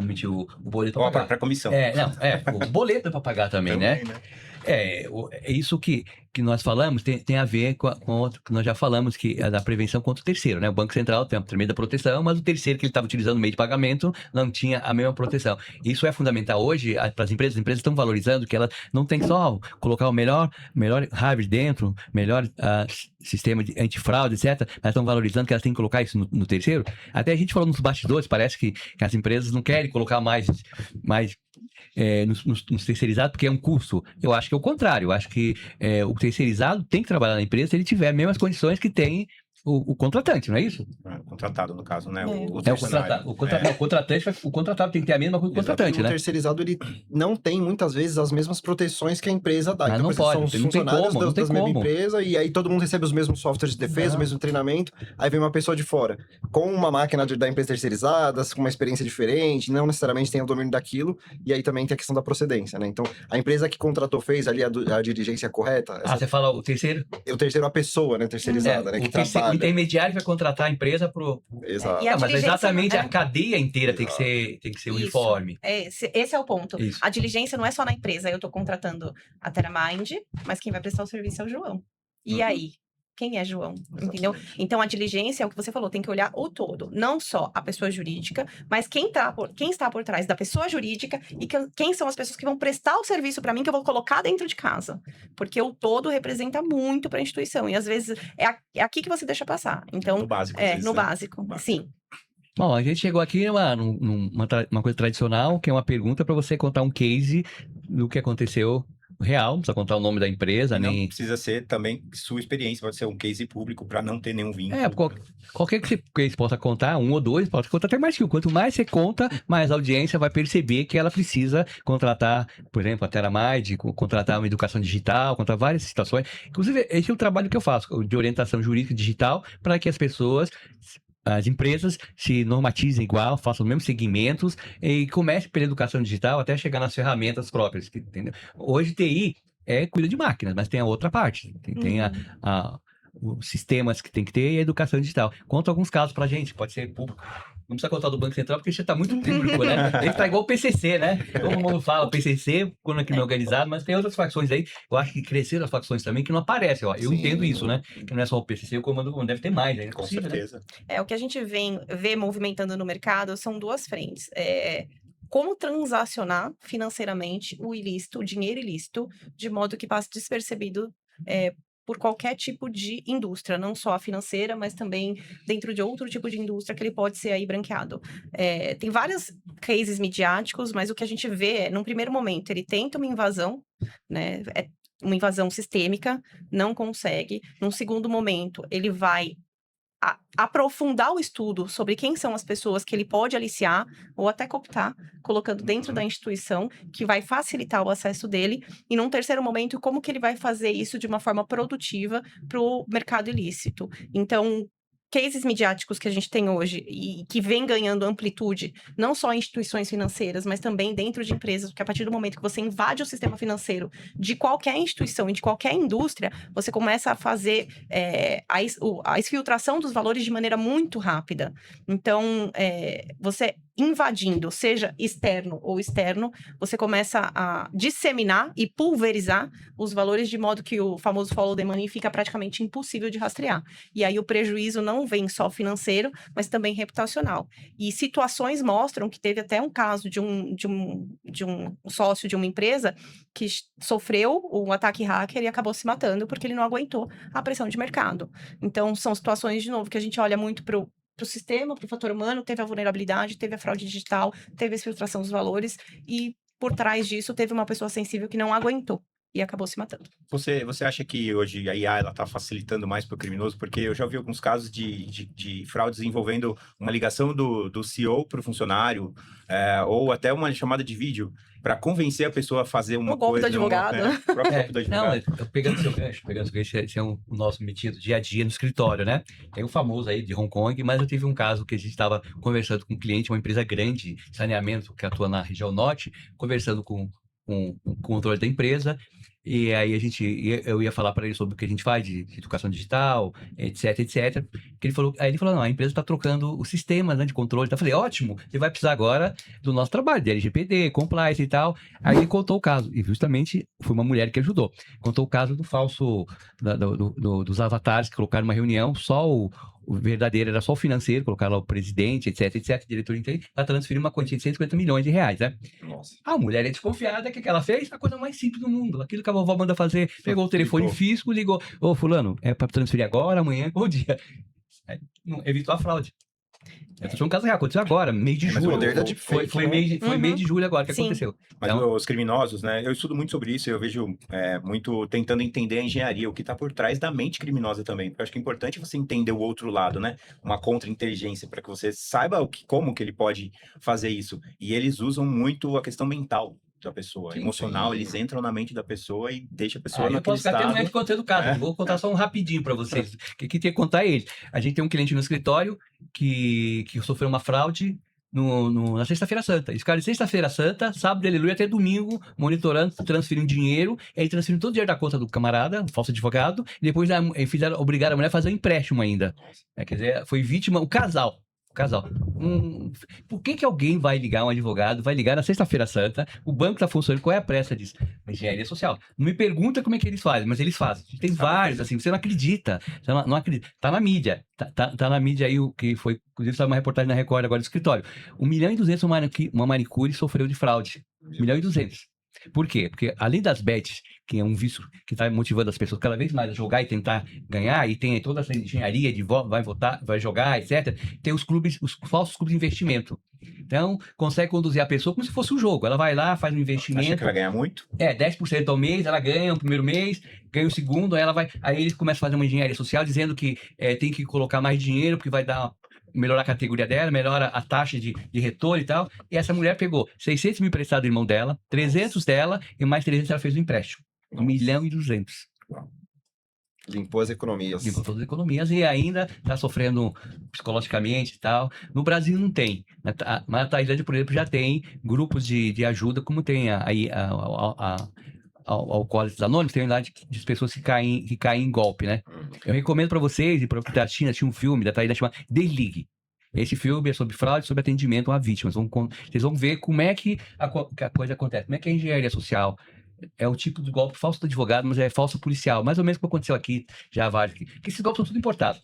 emitir o boleto para pagar. Para comissão. O boleto é para pagar também, né? É isso que nós falamos tem a ver com outro que nós já falamos, que é da prevenção contra o terceiro, né? O Banco Central tem uma tremenda proteção, mas o terceiro que ele estava utilizando o meio de pagamento não tinha a mesma proteção. Isso é fundamental hoje para as empresas. As empresas estão valorizando que elas não tem só colocar o melhor hardware dentro, melhor sistema de antifraude, etc. Mas estão valorizando que elas têm que colocar isso no terceiro. Até a gente falou nos bastidores, parece que as empresas não querem colocar mais nos terceirizados, porque é um custo. Eu acho que é o contrário. Eu acho que o terceirizado tem que trabalhar na empresa se ele tiver as mesmas condições que tem o contratante, não é isso? O contratado, no caso, né? O contratado tem que ter a mesma coisa que o contratante, né? O terceirizado, ele não tem, muitas vezes, as mesmas proteções que a empresa dá. Mas então, não pode, são os não tem funcionários como, não tem da mesma como. empresa, e aí todo mundo recebe os mesmos softwares de defesa, o mesmo treinamento, aí vem uma pessoa de fora, com uma máquina da empresa terceirizada, com uma experiência diferente, não necessariamente tem o domínio daquilo, e aí também tem a questão da procedência, né? Então, a empresa que contratou fez ali a diligência correta. Você fala o terceiro? O terceiro é a pessoa, né, terceirizada, né, que trabalha. O intermediário vai contratar a empresa pro... Exato. Mas exatamente a cadeia inteira tem que ser uniforme. Esse é o ponto. Isso. A diligência não é só na empresa. Eu estou contratando a TerraMind, mas quem vai prestar o serviço é o João. E aí? Quem é João? Entendeu? Então, a diligência é o que você falou, tem que olhar o todo. Não só a pessoa jurídica, mas quem está por trás da pessoa jurídica e quem são as pessoas que vão prestar o serviço para mim, que eu vou colocar dentro de casa. Porque o todo representa muito para a instituição. E, às vezes, é aqui que você deixa passar. Então, No básico. no básico. Sim. Bom, a gente chegou aqui numa coisa tradicional, que é uma pergunta para você contar um case do que aconteceu real, não precisa contar o nome da empresa, Não nem... precisa ser também sua experiência, pode ser um case público para não ter nenhum vínculo. Qualquer que você possa contar, um ou dois, pode contar até mais que um. Quanto mais você conta, mais a audiência vai perceber que ela precisa contratar, por exemplo, a TerraMind, contratar uma educação digital, contratar várias situações. Inclusive, esse é o trabalho que eu faço, de orientação jurídica digital, para que as empresas se normatizem igual, façam os mesmos segmentos e comecem pela educação digital até chegar nas ferramentas próprias, entendeu? Hoje, TI cuida de máquinas, mas tem a outra parte. Tem os sistemas que tem que ter e a educação digital. Conta alguns casos pra gente, pode ser público. Não precisa contar do Banco Central, porque você está muito público, né? Ele está igual o PCC, né? Todo mundo fala o PCC, quando é crime organizado, mas tem outras facções aí. Eu acho que cresceram as facções também, que não aparecem. Eu entendo isso, né? Que não é só o PCC, o comando deve ter mais. Né? Com certeza. O que a gente vê movimentando no mercado são duas frentes. Como transacionar financeiramente o ilícito, o dinheiro ilícito, de modo que passe despercebido por qualquer tipo de indústria, não só a financeira, mas também dentro de outro tipo de indústria que ele pode ser aí branqueado. Tem vários cases midiáticos, mas o que a gente vê num primeiro momento, ele tenta uma invasão, né? Uma invasão sistêmica, não consegue. Num segundo momento, ele vai aprofundar o estudo sobre quem são as pessoas que ele pode aliciar ou até cooptar, colocando dentro da instituição, que vai facilitar o acesso dele. E num terceiro momento, como que ele vai fazer isso de uma forma produtiva para o mercado ilícito. Então, cases midiáticos que a gente tem hoje e que vem ganhando amplitude, não só em instituições financeiras, mas também dentro de empresas, porque a partir do momento que você invade o sistema financeiro de qualquer instituição e de qualquer indústria, você começa a fazer a exfiltração dos valores de maneira muito rápida. Então, você invadindo, seja externo ou externo, você começa a disseminar e pulverizar os valores de modo que o famoso follow the money fica praticamente impossível de rastrear. E aí o prejuízo não vem só financeiro, mas também reputacional. E situações mostram que teve até um caso de um sócio de uma empresa que sofreu um ataque hacker e acabou se matando porque ele não aguentou a pressão de mercado. Então, são situações, de novo, que a gente olha muito para o sistema, para o fator humano, teve a vulnerabilidade, teve a fraude digital, teve a exfiltração dos valores e, por trás disso, teve uma pessoa sensível que não aguentou e acabou se matando. Você acha que hoje a IA está facilitando mais para o criminoso? Porque eu já vi alguns casos de fraudes envolvendo uma ligação do CEO para o funcionário, ou até uma chamada de vídeo para convencer a pessoa a fazer uma golpe coisa. do advogado. O próprio golpe do Não, advogado. pegando seu gancho, esse é o nosso metido dia a dia no escritório, né? Tem o famoso aí de Hong Kong, mas eu tive um caso que a gente estava conversando com um cliente, uma empresa grande de saneamento que atua na região norte, conversando com o controle da empresa, e aí eu ia falar para ele sobre o que a gente faz de educação digital, etc, etc. Que aí ele falou, não, a empresa está trocando o sistema, né, de controle. Então eu falei, ótimo, você vai precisar agora do nosso trabalho, de LGPD, compliance e tal. Aí ele contou o caso, e justamente foi uma mulher que ajudou. Contou o caso do falso, dos avatares que colocaram numa reunião, só o verdadeiro era só o financeiro, colocaram lá o presidente, etc, etc, diretor interno, para transferir uma quantia de 150 milhões de reais, né? Nossa. A mulher é desconfiada, que ela fez? A coisa mais simples do mundo. Aquilo que a vovó manda fazer. Pegou o telefone físico, ligou. Ô, fulano, é para transferir agora, amanhã, qual dia? Evitou a fraude. Foi um caso real, aconteceu agora, mês de Mas o julho. poder da deepfake, Foi né? mês de julho agora que Sim. aconteceu. Mas Então, os criminosos, né? Eu estudo muito sobre isso, eu vejo muito tentando entender a engenharia, o que está por trás da mente criminosa também. Porque eu acho que é importante você entender o outro lado, né? Uma contra-inteligência, para que você saiba como que ele pode fazer isso. E eles usam muito a questão mental da pessoa, Sim, emocional, sim. eles entram na mente da pessoa e deixam a pessoa eu naquele posso ficar até estado. amanhã de conteúdo do caso. Vou contar só um rapidinho para vocês. O que tem que contar ele? A gente tem um cliente no escritório que sofreu uma fraude na Sexta-feira Santa. Esse cara de Sexta-feira Santa, sábado, aleluia, até domingo, monitorando, transferindo dinheiro, e aí transferindo todo o dinheiro da conta do camarada, um falso advogado, e depois obrigaram a mulher a fazer um empréstimo ainda. Quer dizer, foi vítima, o casal. Por que alguém vai ligar, um advogado, vai ligar na Sexta-feira Santa, o banco está funcionando, qual é a pressa disso? Engenharia social. Não me pergunta como é que eles fazem, mas eles fazem. Tem vários, assim, você não acredita. Você não acredita. Tá na mídia. Tá na mídia aí, o que foi, inclusive, saiu uma reportagem na Record agora do escritório. 1.200.000 uma manicure sofreu de fraude. 1.200.000. Por quê? Porque além das bets, que é um vício que está motivando as pessoas cada vez mais a jogar e tentar ganhar, e tem toda essa engenharia de vai votar, vai jogar, etc., tem os falsos clubes de investimento. Então, consegue conduzir a pessoa como se fosse um jogo. Ela vai lá, faz um investimento. Acha que vai ganhar muito? 10% ao mês, ela ganha o primeiro mês, ganha o segundo, aí eles começam a fazer uma engenharia social dizendo que tem que colocar mais dinheiro, porque vai melhorar a categoria dela, melhora a taxa de retorno e tal. E essa mulher pegou 600 mil emprestado do irmão dela, 300 dela, e mais 300 ela fez um empréstimo. 1.200.000. Limpou as economias. Limpou todas as economias e ainda está sofrendo psicologicamente e tal. No Brasil não tem. Mas na Tailândia, por exemplo, já tem grupos de ajuda, como tem aí Alcoólicos Anônimos, tem unidade de pessoas que caem em golpe, né? Eu recomendo para vocês, e para o da China, tinha um filme da Tailândia chamado Desligue. Esse filme é sobre fraude, sobre atendimento a vítimas. Vocês vão ver como é que a coisa acontece, como é que é a engenharia social. É o tipo de golpe falso do advogado, mas é falso policial. Mais ou menos o que aconteceu aqui, já vários aqui. Porque esses golpes são tudo importados.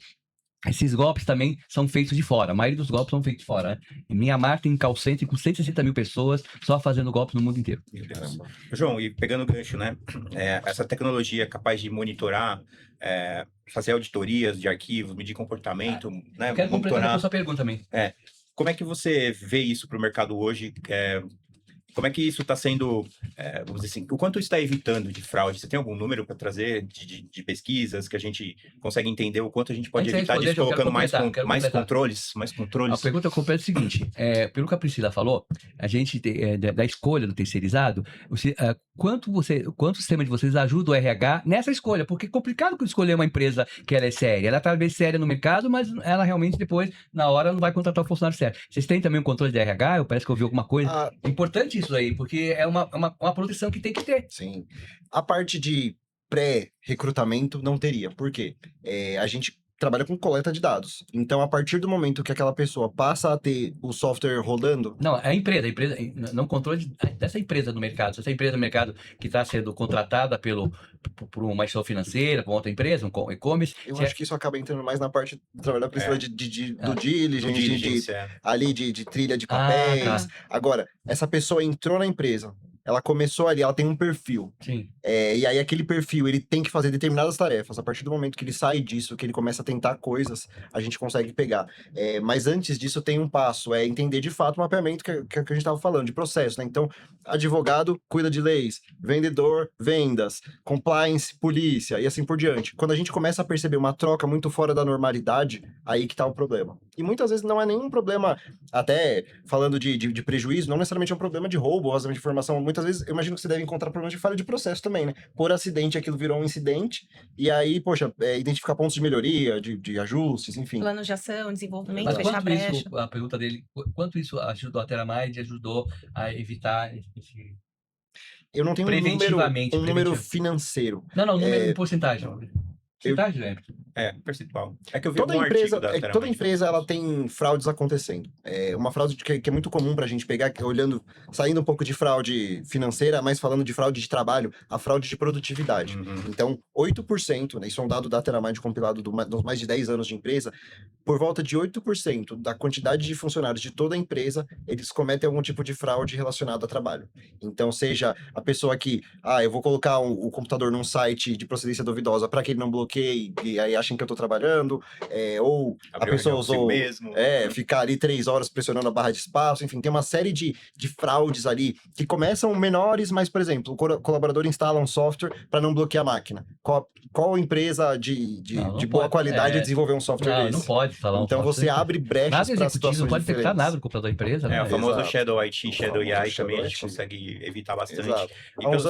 Esses golpes também são feitos de fora. A maioria dos golpes são feitos de fora, né? Em Mianmar tem call center com 160 mil pessoas só fazendo golpes no mundo inteiro. Meu Deus. João, e pegando o gancho, né? Essa tecnologia é capaz de monitorar, fazer auditorias de arquivos, medir comportamento, né? Eu quero completar Monitorar. a sua pergunta também. Como é que você vê isso para o mercado hoje? Como é que isso está sendo, vamos dizer assim, o quanto isso está evitando de fraude? Você tem algum número para trazer de pesquisas que a gente consegue entender o quanto a gente pode Antes de evitar responder, disso, eu quero colocando mais completar. mais A controles? pergunta completa é o seguinte: pelo que a Priscila falou, a gente da escolha do terceirizado, quanto o sistema de vocês ajuda o RH nessa escolha? Porque é complicado escolher uma empresa que ela é séria. Ela talvez séria no mercado, mas ela realmente depois, na hora, não vai contratar o funcionário sério. Vocês têm também um controle de RH? Eu parece que eu ouvi alguma coisa. Ah, É importante isso aí, porque é uma proteção que tem que ter. sim. A parte de pré-recrutamento não teria. Por quê? A gente trabalha com coleta de dados. Então, a partir do momento que aquela pessoa passa a ter o software rodando, Não, a empresa, não controle dessa empresa no mercado. Se essa empresa no mercado que está sendo contratada por uma instituição financeira, por outra empresa, um e-commerce, eu acho que isso acaba entrando mais na parte do trabalho da pessoa do diligence, ali de trilha de papéis. Agora, essa pessoa entrou na empresa, ela começou ali, ela tem um perfil. Sim. E aí aquele perfil, ele tem que fazer determinadas tarefas. A partir do momento que ele sai disso, que ele começa a tentar coisas, a gente consegue pegar. Mas antes disso tem um passo, é entender de fato o mapeamento que a gente estava falando, de processo, né? Então, advogado cuida de leis, vendedor, vendas, compliance, polícia e assim por diante. Quando a gente começa a perceber uma troca muito fora da normalidade, aí que tá o problema. E muitas vezes não é nenhum problema, até falando de prejuízo, não necessariamente é um problema de roubo, vazamento de informação. Muitas vezes, eu imagino que você deve encontrar problemas de falha de processo também, né? Por acidente, aquilo virou um incidente, e aí, poxa, identificar pontos de melhoria, de ajustes, enfim. Planos de ação, desenvolvimento, Mas fechar quanto brecha. isso, a pergunta dele, quanto isso ajudou a Teramind, ajudou a evitar esse... Eu não tenho um número financeiro. Não, número em porcentagem. Porcentagem, né? Percentual. É que eu vi um artigo da Teramind. Toda empresa, ela tem fraudes acontecendo. Uma fraude que é muito comum pra gente pegar, que é saindo um pouco de fraude financeira, mas falando de fraude de trabalho, a fraude de produtividade. Então, 8%, né, isso é um dado da Teramind compilado dos mais de 10 anos de empresa, por volta de 8% da quantidade de funcionários de toda a empresa, eles cometem algum tipo de fraude relacionado a trabalho. Então, seja a pessoa que, eu vou colocar o computador num site de procedência duvidosa para que ele não bloqueie, e aí achem que eu tô trabalhando, ou a pessoa usou ficar ali 3 horas pressionando a barra de espaço, enfim, tem uma série de fraudes ali que começam menores, mas, por exemplo, o colaborador instala um software para não bloquear a máquina. Qual empresa de boa qualidade desenvolver um software desse? Não pode falar Então você abre brechas para situações não pode diferentes. detectar nada no computador da empresa. O famoso Exato. Shadow IT, Shadow AI Shadow também a gente IT. consegue evitar bastante. Exato. E Há uns pelo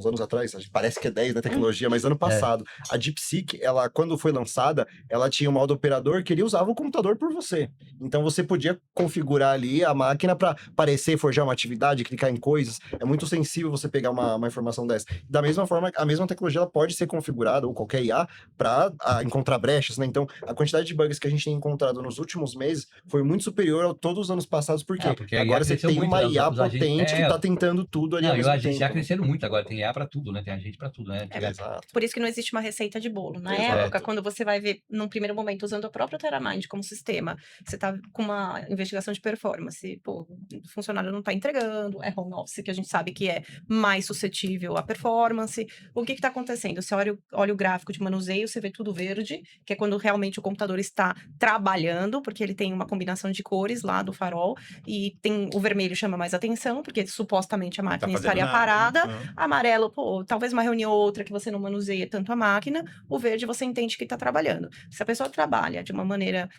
anos atrás, parece que é 10 da tecnologia, mas ano passado, a DeepSeek, ela, quando foi lançada, ela tinha um modo operador que ele usava o computador por você. Então você podia configurar ali a máquina para parecer, forjar uma atividade, clicar em coisas. É muito sensível você pegar uma informação dessa. Da mesma forma, a mesma tecnologia ela pode ser configurada, ou qualquer IA, para encontrar brechas, né? Então, a quantidade de bugs que a gente tem encontrado nos últimos meses foi muito superior a todos os anos passados. Por quê? Porque Agora você tem uma IA potente que tá tentando tudo ali ao mesmo tempo. Já cresceram muito agora, tem IA para tudo, né? Tem agente para tudo, né? Exato. Por isso que não existe uma receita de bolo. Na Exato. época, quando você vai ver, num primeiro momento, usando a própria Teramind como sistema, você tá com uma investigação de performance, o funcionário não tá entregando, é home office, que a gente sabe que é mais suscetível à performance. O que tá acontecendo? Você olha o gráfico de manuseio, você vê tudo verde, que é quando realmente o computador está trabalhando, porque ele tem uma combinação de cores lá do farol, e tem o vermelho chama mais atenção, porque supostamente a máquina estaria parada. Amarelo, talvez uma reunião ou outra que você não manuseia tanto a máquina. O verde você entende que está trabalhando. Se a pessoa trabalha de uma maneira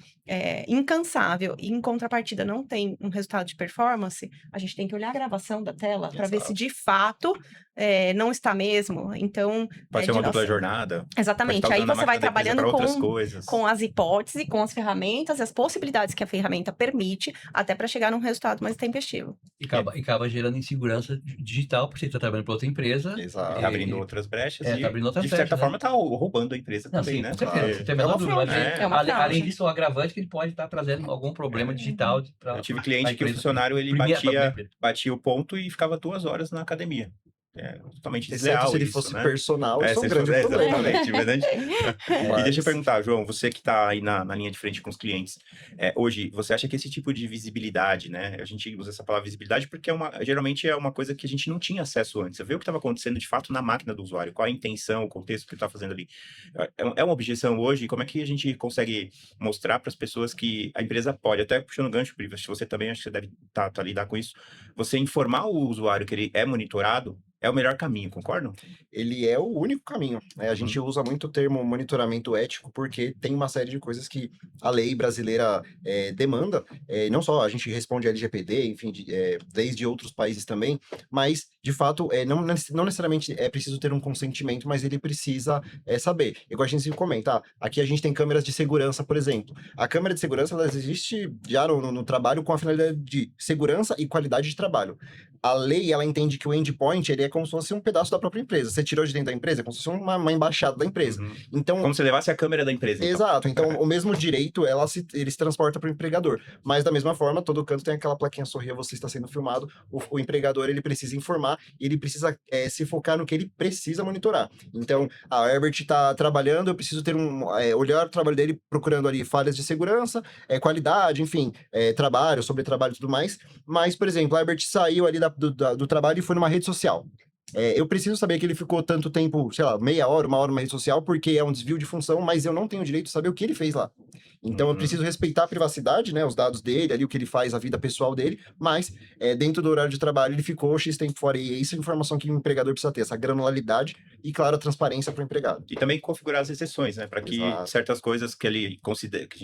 incansável e em contrapartida não tem um resultado de performance, a gente tem que olhar a gravação da tela para ver se de fato não está mesmo. Então pode ser uma dupla jornada. Exatamente. Aí você vai trabalhando com as hipóteses, com as ferramentas, as possibilidades que a ferramenta permite, até para chegar num resultado mais tempestivo. E acaba gerando insegurança digital, porque você está trabalhando para outra empresa. Exato. Tá abrindo outras brechas. Tá abrindo outras de certa brechas, forma, tá roubando a empresa também, sim, né? Com certeza. Tem a menor dúvida. Além disso, o agravante que ele pode estar trazendo algum problema digital. Eu tive cliente que o funcionário ele batia o ponto e ficava 2 horas na academia. totalmente Exceto desleal se ele isso, fosse né? personal, isso é um grande problema. Exatamente, verdade. E Mas- deixa eu perguntar, João, você que está aí na linha de frente com os clientes, hoje, você acha que esse tipo de visibilidade, né? A gente usa essa palavra visibilidade porque geralmente é uma coisa que a gente não tinha acesso antes. Você vê o que estava acontecendo de fato na máquina do usuário, qual a intenção, o contexto que ele está fazendo ali. É uma objeção hoje, como é que a gente consegue mostrar para as pessoas que a empresa pode, até puxando o gancho, Priva, se você também acha que você deve lidar com isso, você informar o usuário que ele é monitorado é o melhor caminho, concordam? Ele é o único caminho, né? A gente usa muito o termo monitoramento ético porque tem uma série de coisas que a lei brasileira demanda. Não só a gente responde a LGPD, enfim, leis de outros países também, mas, de fato, não necessariamente é preciso ter um consentimento, mas ele precisa saber. Igual a gente sempre comenta, aqui a gente tem câmeras de segurança, por exemplo. A câmera de segurança, ela existe já no trabalho com a finalidade de segurança e qualidade de trabalho. A lei, ela entende que o endpoint, ele é como se fosse um pedaço da própria empresa. Você tirou de dentro da empresa, é como se fosse uma embaixada da empresa. Então, Como se levasse a câmera da empresa, então. exato. Então, o mesmo direito, ele se transporta para o empregador. Mas, da mesma forma, todo canto tem aquela plaquinha sorria, você está sendo filmado. O empregador, ele precisa informar, ele precisa se focar no que ele precisa monitorar. Então, a Herbert está trabalhando, eu preciso ter olhar o trabalho dele procurando ali falhas de segurança, qualidade, enfim, trabalho, sobre trabalho e tudo mais. Mas, por exemplo, a Herbert saiu ali do trabalho e foi numa rede social. Eu preciso saber que ele ficou tanto tempo, sei lá, meia hora, uma hora numa rede social, porque é um desvio de função, mas eu não tenho o direito de saber o que ele fez lá. Então eu preciso respeitar a privacidade, né, os dados dele, ali o que ele faz, a vida pessoal dele, mas dentro do horário de trabalho ele ficou X tempo fora, e isso é a informação que o empregador precisa ter, essa granularidade e, claro, a transparência para o empregado. E também configurar as exceções, né? Para que Exato. certas coisas que a gente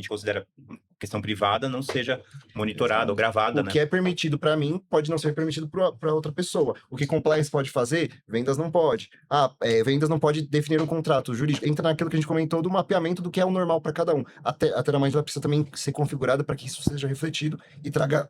considera questão privada não seja monitorada ou gravada, O né? que é permitido para mim pode não ser permitido para outra pessoa. O que compliance pode fazer, vendas não pode. Vendas não pode definir um contrato jurídico. Entra naquilo que a gente comentou do mapeamento do que é o normal para cada um. A Teramand precisa também ser configurada para que isso seja refletido e traga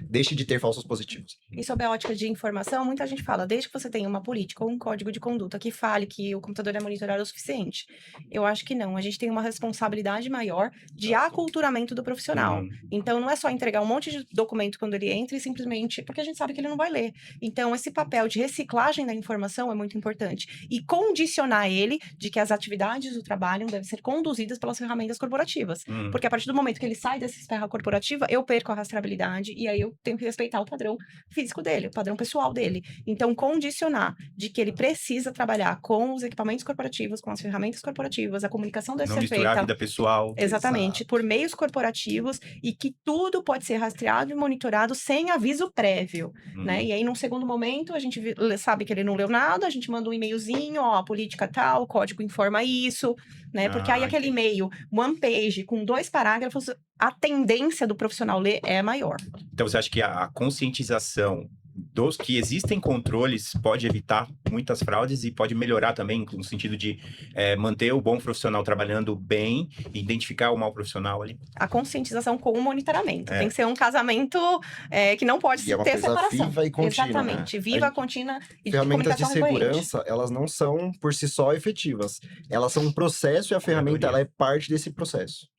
deixe de ter falsos positivos. E sob a ótica de informação, muita gente fala, desde que você tenha uma política ou um código de conduta que fale que o computador é monitorado o suficiente. Eu acho que não. A gente tem uma responsabilidade maior de aculturamento do profissional. Então, não é só entregar um monte de documento quando ele entra e simplesmente... Porque a gente sabe que ele não vai ler. Então, esse papel de reciclagem da informação é muito importante. E condicionar ele de que as atividades do trabalho devem ser conduzidas pelas ferramentas corporativas. Porque a partir do momento que ele sai dessa esfera corporativa, eu perco a rastreabilidade e aí eu tenho que respeitar o padrão físico dele, o padrão pessoal dele. Então, condicionar de que ele precisa trabalhar com os equipamentos corporativos, com as ferramentas corporativas, a comunicação deve Não ser misturar a feita... vida pessoal. Exatamente, Exato. por meios corporativos e que tudo pode ser rastreado e monitorado sem aviso prévio, né? E aí, num segundo momento, a gente sabe que ele não leu nada, a gente manda um e-mailzinho, ó, a política tal, o código informa isso, né? Porque aí aquele e-mail, one page, com 2 parágrafos, a tendência do profissional ler é maior. Então, você acha que a conscientização dos que existem controles pode evitar muitas fraudes e pode melhorar também no sentido de manter o bom profissional trabalhando bem e identificar o mau profissional ali? A conscientização com o monitoramento. Tem que ser um casamento que não pode E é uma ter coisa separação. viva e contínua, Exatamente, né? viva, contínua e de Ferramentas de comunicação recorrente. segurança, elas não são por si só efetivas. Elas são um processo e a ferramenta ela é parte desse processo.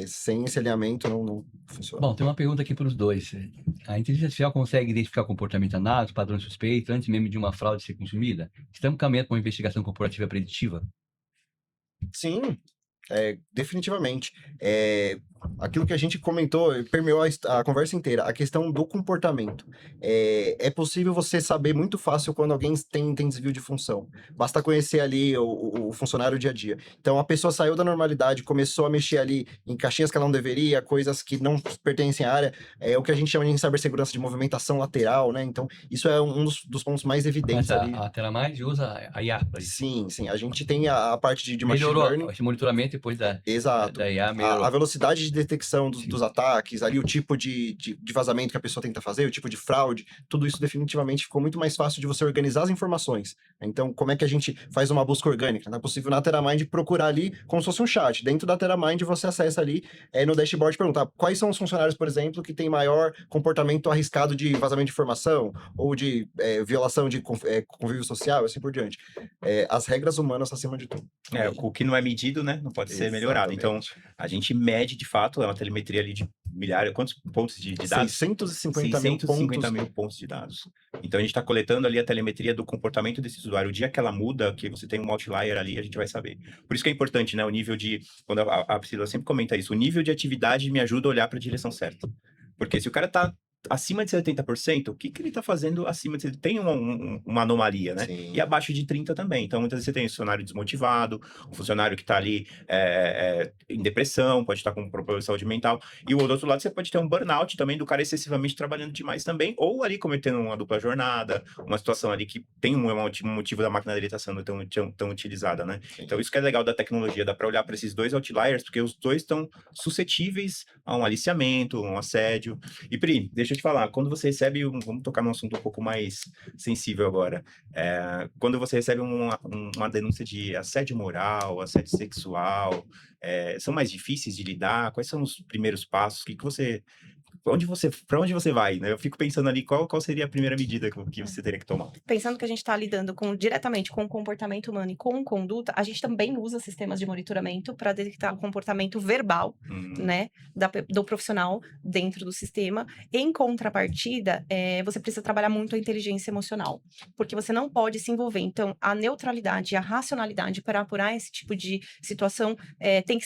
Sem esse alinhamento não funciona. Bom, tem uma pergunta aqui para os dois. A inteligência artificial consegue identificar comportamento análogo, padrões suspeitos, antes mesmo de uma fraude ser consumida? Estamos caminhando para uma investigação corporativa preditiva? Sim, definitivamente. Aquilo que a gente comentou, permeou a conversa inteira, a questão do comportamento. É possível você saber muito fácil quando alguém tem desvio de função. Basta conhecer ali o funcionário dia a dia. Então, a pessoa saiu da normalidade, começou a mexer ali em caixinhas que ela não deveria, coisas que não pertencem à área, o que a gente chama de cibersegurança de movimentação lateral, né? Então, isso é um dos pontos mais evidentes Mas ali. a Teramand usa a IA para isso. Sim. A gente tem a parte de machine Melhorou learning. esse monitoramento depois Exato. da IA, melhorou. A velocidade de detecção dos ataques, ali o tipo de vazamento que a pessoa tenta fazer, o tipo de fraude, tudo isso definitivamente ficou muito mais fácil de você organizar as informações. Então, como é que a gente faz uma busca orgânica? Não é possível na Teramind procurar ali como se fosse um chat. Dentro da Teramind você acessa ali no dashboard perguntar quais são os funcionários, por exemplo, que têm maior comportamento arriscado de vazamento de informação ou de violação de convívio social, assim por diante. As regras humanas acima de tudo. O que não é medido, né, não pode ser melhorado. Então, a gente mede de fato, é uma telemetria ali de milhares, quantos pontos de dados? 650 mil 650 pontos. mil pontos de dados. Então a gente está coletando ali a telemetria do comportamento desse usuário. O dia que ela muda, que você tem um outlier ali, a gente vai saber. Por isso que é importante, né? O nível de. Quando a Priscila sempre comenta isso, o nível de atividade me ajuda a olhar para a direção certa. Porque se o cara tá acima de 70%, o que ele tá fazendo acima de... Tem uma anomalia, né? Sim. E abaixo de 30% também. Então, muitas vezes você tem um funcionário desmotivado, um funcionário que tá ali em depressão, pode estar com problema de saúde mental. E do outro lado, você pode ter um burnout também do cara excessivamente trabalhando demais também, ou ali cometendo uma dupla jornada, uma situação ali que tem um motivo da máquina dele estar sendo tão utilizada, né? Então, isso que é legal da tecnologia, dá para olhar para esses dois outliers, porque os dois estão suscetíveis a um aliciamento, um assédio. E Pri, deixa eu te falar, quando você recebe, vamos tocar num assunto um pouco mais sensível agora, quando você recebe uma denúncia de assédio moral, assédio sexual, são mais difíceis de lidar? Quais são os primeiros passos? Para onde você vai, né? Eu fico pensando ali, qual seria a primeira medida que você teria que tomar? Pensando que a gente está lidando diretamente com o comportamento humano e com conduta, a gente também usa sistemas de monitoramento para detectar o comportamento verbal, né, do profissional dentro do sistema. Em contrapartida, você precisa trabalhar muito a inteligência emocional, porque você não pode se envolver. Então, a neutralidade e a racionalidade para apurar esse tipo de situação tem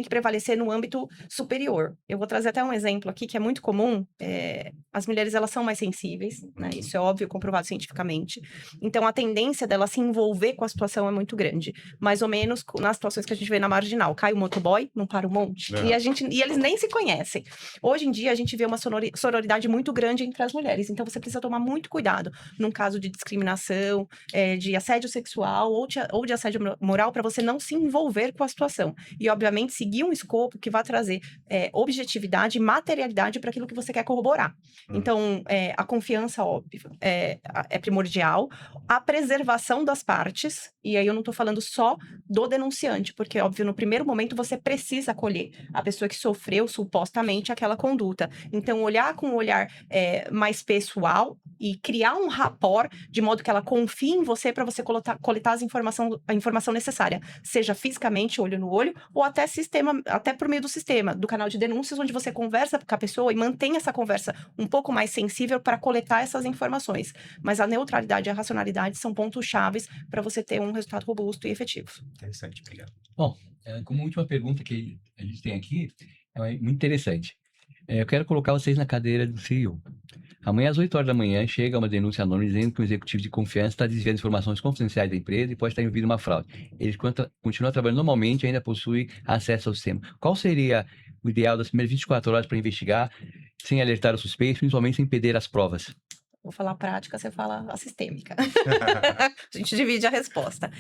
que prevalecer no âmbito superior. Eu vou trazer até um exemplo aqui que é muito comum. As mulheres, elas são mais sensíveis, né? Isso é óbvio, comprovado cientificamente. Então, a tendência dela se envolver com a situação é muito grande. Mais ou menos nas situações que a gente vê na marginal. Cai o motoboy, não para o monte. E eles nem se conhecem. Hoje em dia, a gente vê uma sororidade muito grande entre as mulheres. Então, você precisa tomar muito cuidado num caso de discriminação, de assédio sexual ou de assédio moral, para você não se envolver com a situação. E, obviamente, seguir um escopo que vai trazer objetividade e materialidade para aquilo que você quer corroborar. Então, a confiança, óbvio, é primordial. A preservação das partes, e aí eu não estou falando só do denunciante, porque, óbvio, no primeiro momento você precisa acolher a pessoa que sofreu supostamente aquela conduta. Então, olhar com um olhar mais pessoal e criar um rapport de modo que ela confie em você para você coletar a informação necessária, seja fisicamente, olho no olho, ou até por meio do sistema, do canal de denúncias, onde você conversa com a pessoa e mantém essa conversa um pouco mais sensível para coletar essas informações. Mas a neutralidade e a racionalidade são pontos chaves para você ter um resultado robusto e efetivo. Interessante, obrigado. Bom, como última pergunta que a gente tem aqui, é muito interessante. Eu quero colocar vocês na cadeira do CEO. Amanhã, às 8 horas da manhã, chega uma denúncia anônima dizendo que um executivo de confiança está desviando informações confidenciais da empresa e pode estar envolvido em uma fraude. Ele continua trabalhando normalmente e ainda possui acesso ao sistema. Qual seria o ideal das primeiras 24 horas para investigar, sem alertar o suspeito, principalmente sem perder as provas? Vou falar a prática, você fala a sistêmica. A gente divide a resposta.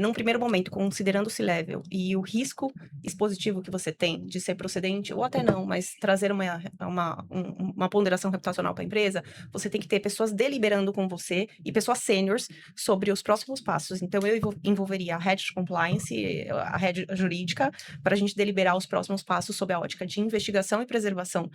Num primeiro momento, considerando o C-Level e o risco expositivo que você tem de ser procedente, ou até não, mas trazer uma ponderação reputacional para a empresa, você tem que ter pessoas deliberando com você e pessoas sêniores sobre os próximos passos. Então, eu envolveria a Head de Compliance, a Head jurídica, para a gente deliberar os próximos passos sob a ótica de investigação e preservação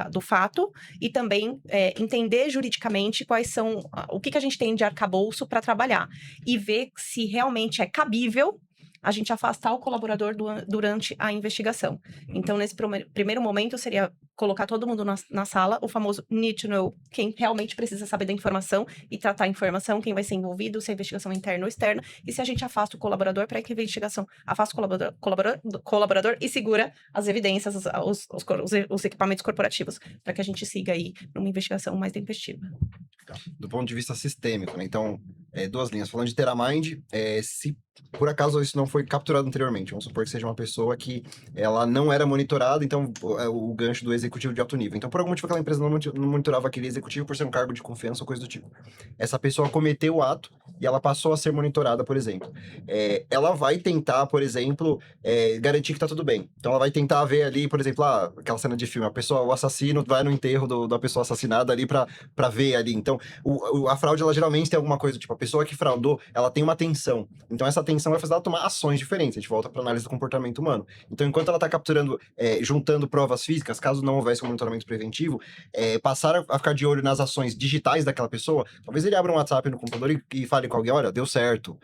do fato, e também entender juridicamente quais são, o que a gente tem de arcabouço para trabalhar e ver se realmente é cabível a gente afastar o colaborador durante a investigação. Então, nesse primeiro momento, seria colocar todo mundo na sala, o famoso need to know, quem realmente precisa saber da informação e tratar a informação, quem vai ser envolvido, se é investigação interna ou externa, e se a gente afasta o colaborador para que a investigação afasta o colaborador e segura as evidências, os equipamentos corporativos, para que a gente siga aí numa investigação mais tempestiva. Do ponto de vista sistêmico, né? Então, duas linhas. Falando de Teramind, se por acaso isso não foi capturado anteriormente, vamos supor que seja uma pessoa que ela não era monitorada, então o gancho do executivo de alto nível. Então, por algum motivo, aquela empresa não monitorava aquele executivo por ser um cargo de confiança ou coisa do tipo. Essa pessoa cometeu o ato e ela passou a ser monitorada, por exemplo. Ela vai tentar, por exemplo, garantir que tá tudo bem. Então, ela vai tentar ver ali, por exemplo, aquela cena de filme, o assassino vai no enterro da pessoa assassinada ali pra ver ali. Então, a fraude, ela geralmente tem alguma coisa, tipo, a pessoa que fraudou, ela tem uma tensão. Então, essa atenção vai fazer ela tomar ações diferentes. A gente volta para análise do comportamento humano. Então, enquanto ela está capturando, juntando provas físicas, caso não houvesse um monitoramento preventivo, passar a ficar de olho nas ações digitais daquela pessoa, talvez ele abra um WhatsApp no computador e fale com alguém, olha, deu certo.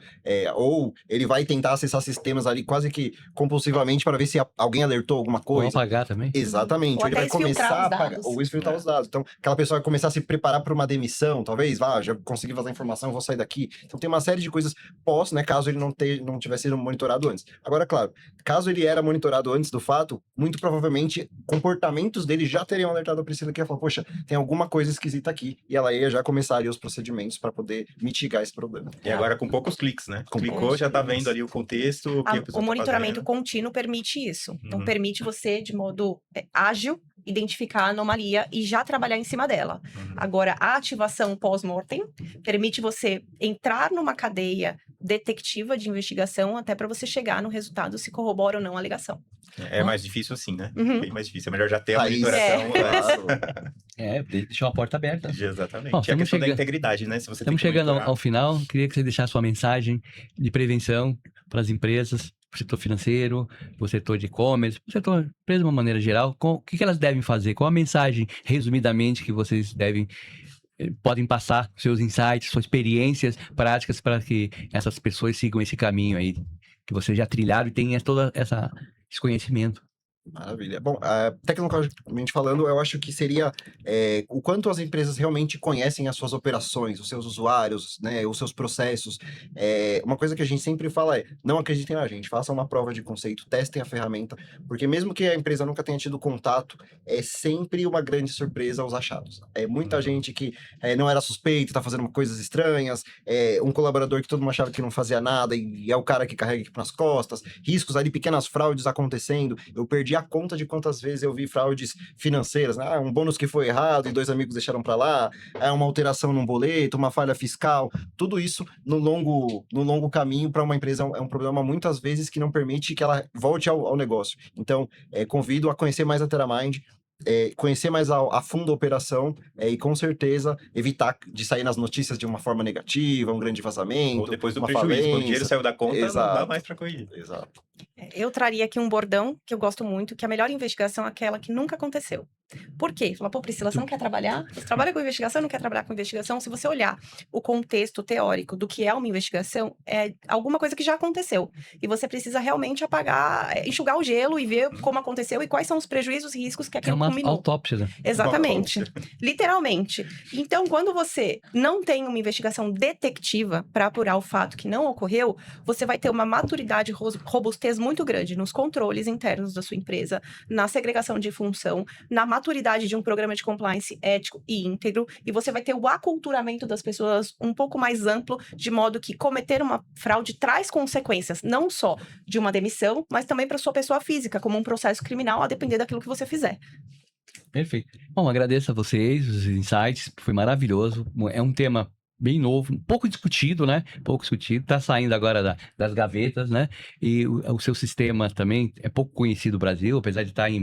Ou ele vai tentar acessar sistemas ali quase que compulsivamente para ver se alguém alertou alguma Ou coisa. apagar também. Exatamente. Ou Ele até vai começar exfiltrar a os pagar, dados. ou exfiltrar os dados. Então, aquela pessoa vai começar a se preparar para uma demissão, talvez, já consegui vazar informação, vou sair daqui. Então, tem uma série de coisas pós, né, caso ele não tivesse sido monitorado antes. Agora, claro, caso ele era monitorado antes do fato, muito provavelmente comportamentos dele já teriam alertado a Priscila que ia falar, poxa, tem alguma coisa esquisita aqui. E ela ia já começaria os procedimentos para poder mitigar esse problema. E agora com poucos cliques, né? Com Clicou, poucos já tá cliques. vendo ali o contexto, o que a pessoa O tá monitoramento fazendo. contínuo permite isso. Então, Uhum. permite você, de modo ágil, identificar a anomalia e já trabalhar em cima dela. Uhum. Agora, a ativação pós-mortem permite você entrar numa cadeia detectiva de investigação até para você chegar no resultado se corrobora ou não a alegação. É mais difícil assim, né? Uhum. Bem mais difícil. É melhor já ter a Raiz. monitoração. Claro. Deixou a porta aberta. Exatamente. Bom, E a estamos questão da chegando- integridade, né? Se você Estamos tem que chegando ao monitorar. final. Queria que você deixasse sua mensagem de prevenção para as empresas, para o setor financeiro, para o setor de e-commerce, para o setor empresa de uma maneira geral. O que elas devem fazer? Qual a mensagem, resumidamente, que vocês podem passar, seus insights, suas experiências práticas para que essas pessoas sigam esse caminho aí que vocês já trilharam e tenham todo esse conhecimento? Maravilha. Bom, tecnologicamente falando, eu acho que seria o quanto as empresas realmente conhecem as suas operações, os seus usuários, né, os seus processos. Uma coisa que a gente sempre fala é, não acreditem na gente, façam uma prova de conceito, testem a ferramenta, porque mesmo que a empresa nunca tenha tido contato, é sempre uma grande surpresa os achados. Muita gente que não era suspeito, está fazendo coisas estranhas, um colaborador que todo mundo achava que não fazia nada e é o cara que carrega aqui nas costas, riscos ali, pequenas fraudes acontecendo. Eu perdi a conta de quantas vezes eu vi fraudes financeiras, né? Um bônus que foi errado e 2 amigos deixaram para lá, uma alteração num boleto, uma falha fiscal, tudo isso no longo caminho para uma empresa é um problema muitas vezes que não permite que ela volte ao negócio. Então, convido a conhecer mais a TerraMind, conhecer mais a fundo a operação e com certeza evitar de sair nas notícias de uma forma negativa, um grande vazamento, Ou depois do uma prejuízo, quando o dinheiro falência. saiu da conta, não dá Exato. mais para corrigir. Exato. Eu traria aqui um bordão que eu gosto muito, que a melhor investigação é aquela que nunca aconteceu. Por quê? Fala, pô, Priscila, você não quer trabalhar? Você trabalha com investigação, não quer trabalhar com investigação? Se você olhar o contexto teórico do que é uma investigação, é alguma coisa que já aconteceu. E você precisa realmente enxugar o gelo e ver como aconteceu e quais são os prejuízos e riscos que É aquilo uma culminou. autópsia, né? Exatamente. Literalmente. Então, quando você não tem uma investigação detectiva para apurar o fato que não ocorreu, você vai ter uma maturidade e robustez muito grande nos controles internos da sua empresa, na segregação de função, na maturidade de um programa de compliance ético e íntegro, e você vai ter o aculturamento das pessoas um pouco mais amplo, de modo que cometer uma fraude traz consequências, não só de uma demissão, mas também para sua pessoa física, como um processo criminal, a depender daquilo que você fizer. Perfeito. Bom, agradeço a vocês, os insights, foi maravilhoso. É um tema bem novo, um pouco discutido, né? Pouco discutido, tá saindo agora das gavetas, né? E o seu sistema também é pouco conhecido no Brasil, apesar de estar em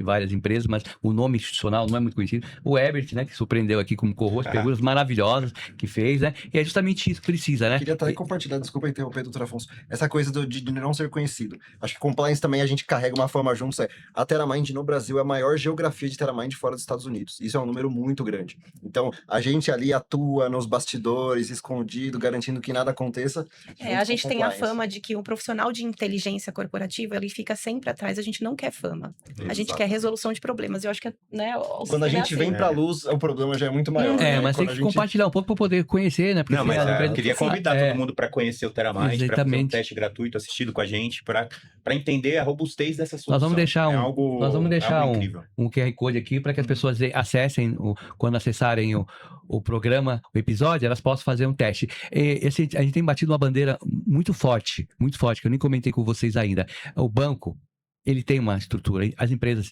várias empresas, mas o nome institucional não é muito conhecido. O Herbert, né, que surpreendeu aqui como co-host, perguntas maravilhosas que fez, né? E é justamente isso que precisa, né? Queria também compartilhar, desculpa interromper, doutor Afonso, essa coisa de não ser conhecido. Acho que compliance também a gente carrega uma fama juntos. A TerraMind no Brasil é a maior geografia de TerraMind fora dos Estados Unidos. Isso é um número muito grande. Então, a gente ali atua nos bastidores, escondido, garantindo que nada aconteça. A gente tem a compliance. fama de que um profissional de inteligência corporativa, ele fica sempre atrás. A gente não quer fama. A gente quer resolução de problemas. Eu acho que, né, Quando a gente vem pra luz, o problema já é muito maior. né? Mas tem Quando que a gente- compartilhar um pouco para poder conhecer, né? Porque Não, mas as eu empresas- queria convidar todo mundo para conhecer o TerraMind, para fazer um Exatamente. teste gratuito assistido com a gente, para entender a robustez dessa solução. Nós vamos deixar É um- algo, nós vamos deixar algo um- incrível. um QR Code aqui para que as pessoas acessem, quando acessarem o programa, o episódio, elas possam fazer um teste. A gente tem batido uma bandeira muito forte, que eu nem comentei com vocês ainda. O banco, ele tem uma estrutura, as empresas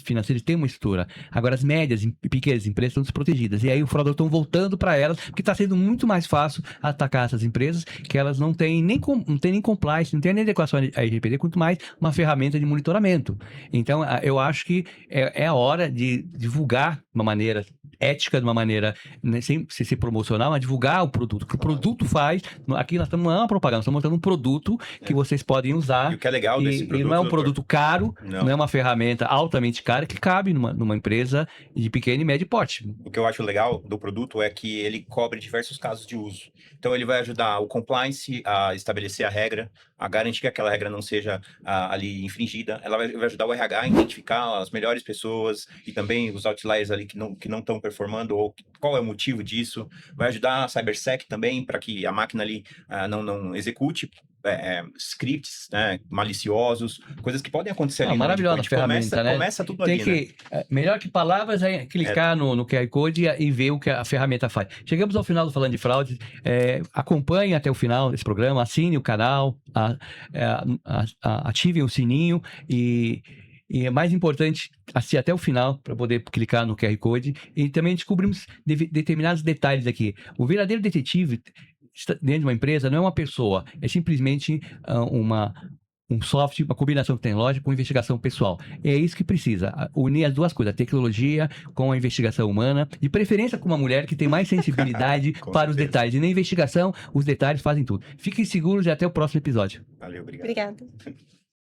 financeiras têm uma estrutura. Agora, as médias e pequenas empresas estão desprotegidas. E aí, os fraudadores estão voltando para elas, porque está sendo muito mais fácil atacar essas empresas, que elas não têm nem compliance, não têm nem adequação à LGPD, quanto mais uma ferramenta de monitoramento. Então, eu acho que é a hora de divulgar de uma maneira ética, de uma maneira, né, sem ser promocional, mas divulgar o produto. O que o produto faz, aqui nós estamos, não é uma propaganda, nós estamos mostrando um produto que vocês podem E usar. o que é legal desse E produto, não é um doutor, produto caro, não é uma ferramenta altamente cara que cabe numa empresa de pequeno e médio porte. o que eu acho legal do produto é que ele cobre diversos casos de uso. Então, ele vai ajudar o compliance a estabelecer a regra, a garantir que aquela regra não seja ali infringida. Ela vai ajudar o RH a identificar as melhores pessoas e também os outliers ali que não estão performando ou qual é o motivo disso. Vai ajudar a CyberSec também para que a máquina ali não execute scripts, né, maliciosos, coisas que podem acontecer ali no Maravilhosa endpoint. ferramenta, né? Começa tudo Tem ali, né? que, melhor que palavras é clicar no QR Code e ver o que a ferramenta faz. Chegamos ao final do Falando de Fraude. Acompanhe até o final desse programa, assine o canal, ativem o sininho e é mais importante assistir até o final para poder clicar no QR Code. E também descobrimos determinados detalhes aqui. O verdadeiro detetive dentro de uma empresa não é uma pessoa, é simplesmente um software, uma combinação tecnológica com investigação pessoal. É isso que precisa, unir as duas coisas, a tecnologia com a investigação humana, de preferência com uma mulher que tem mais sensibilidade para os detalhes. E na investigação, os detalhes fazem tudo. Fiquem seguros e até o próximo episódio. Valeu, obrigado. Obrigada.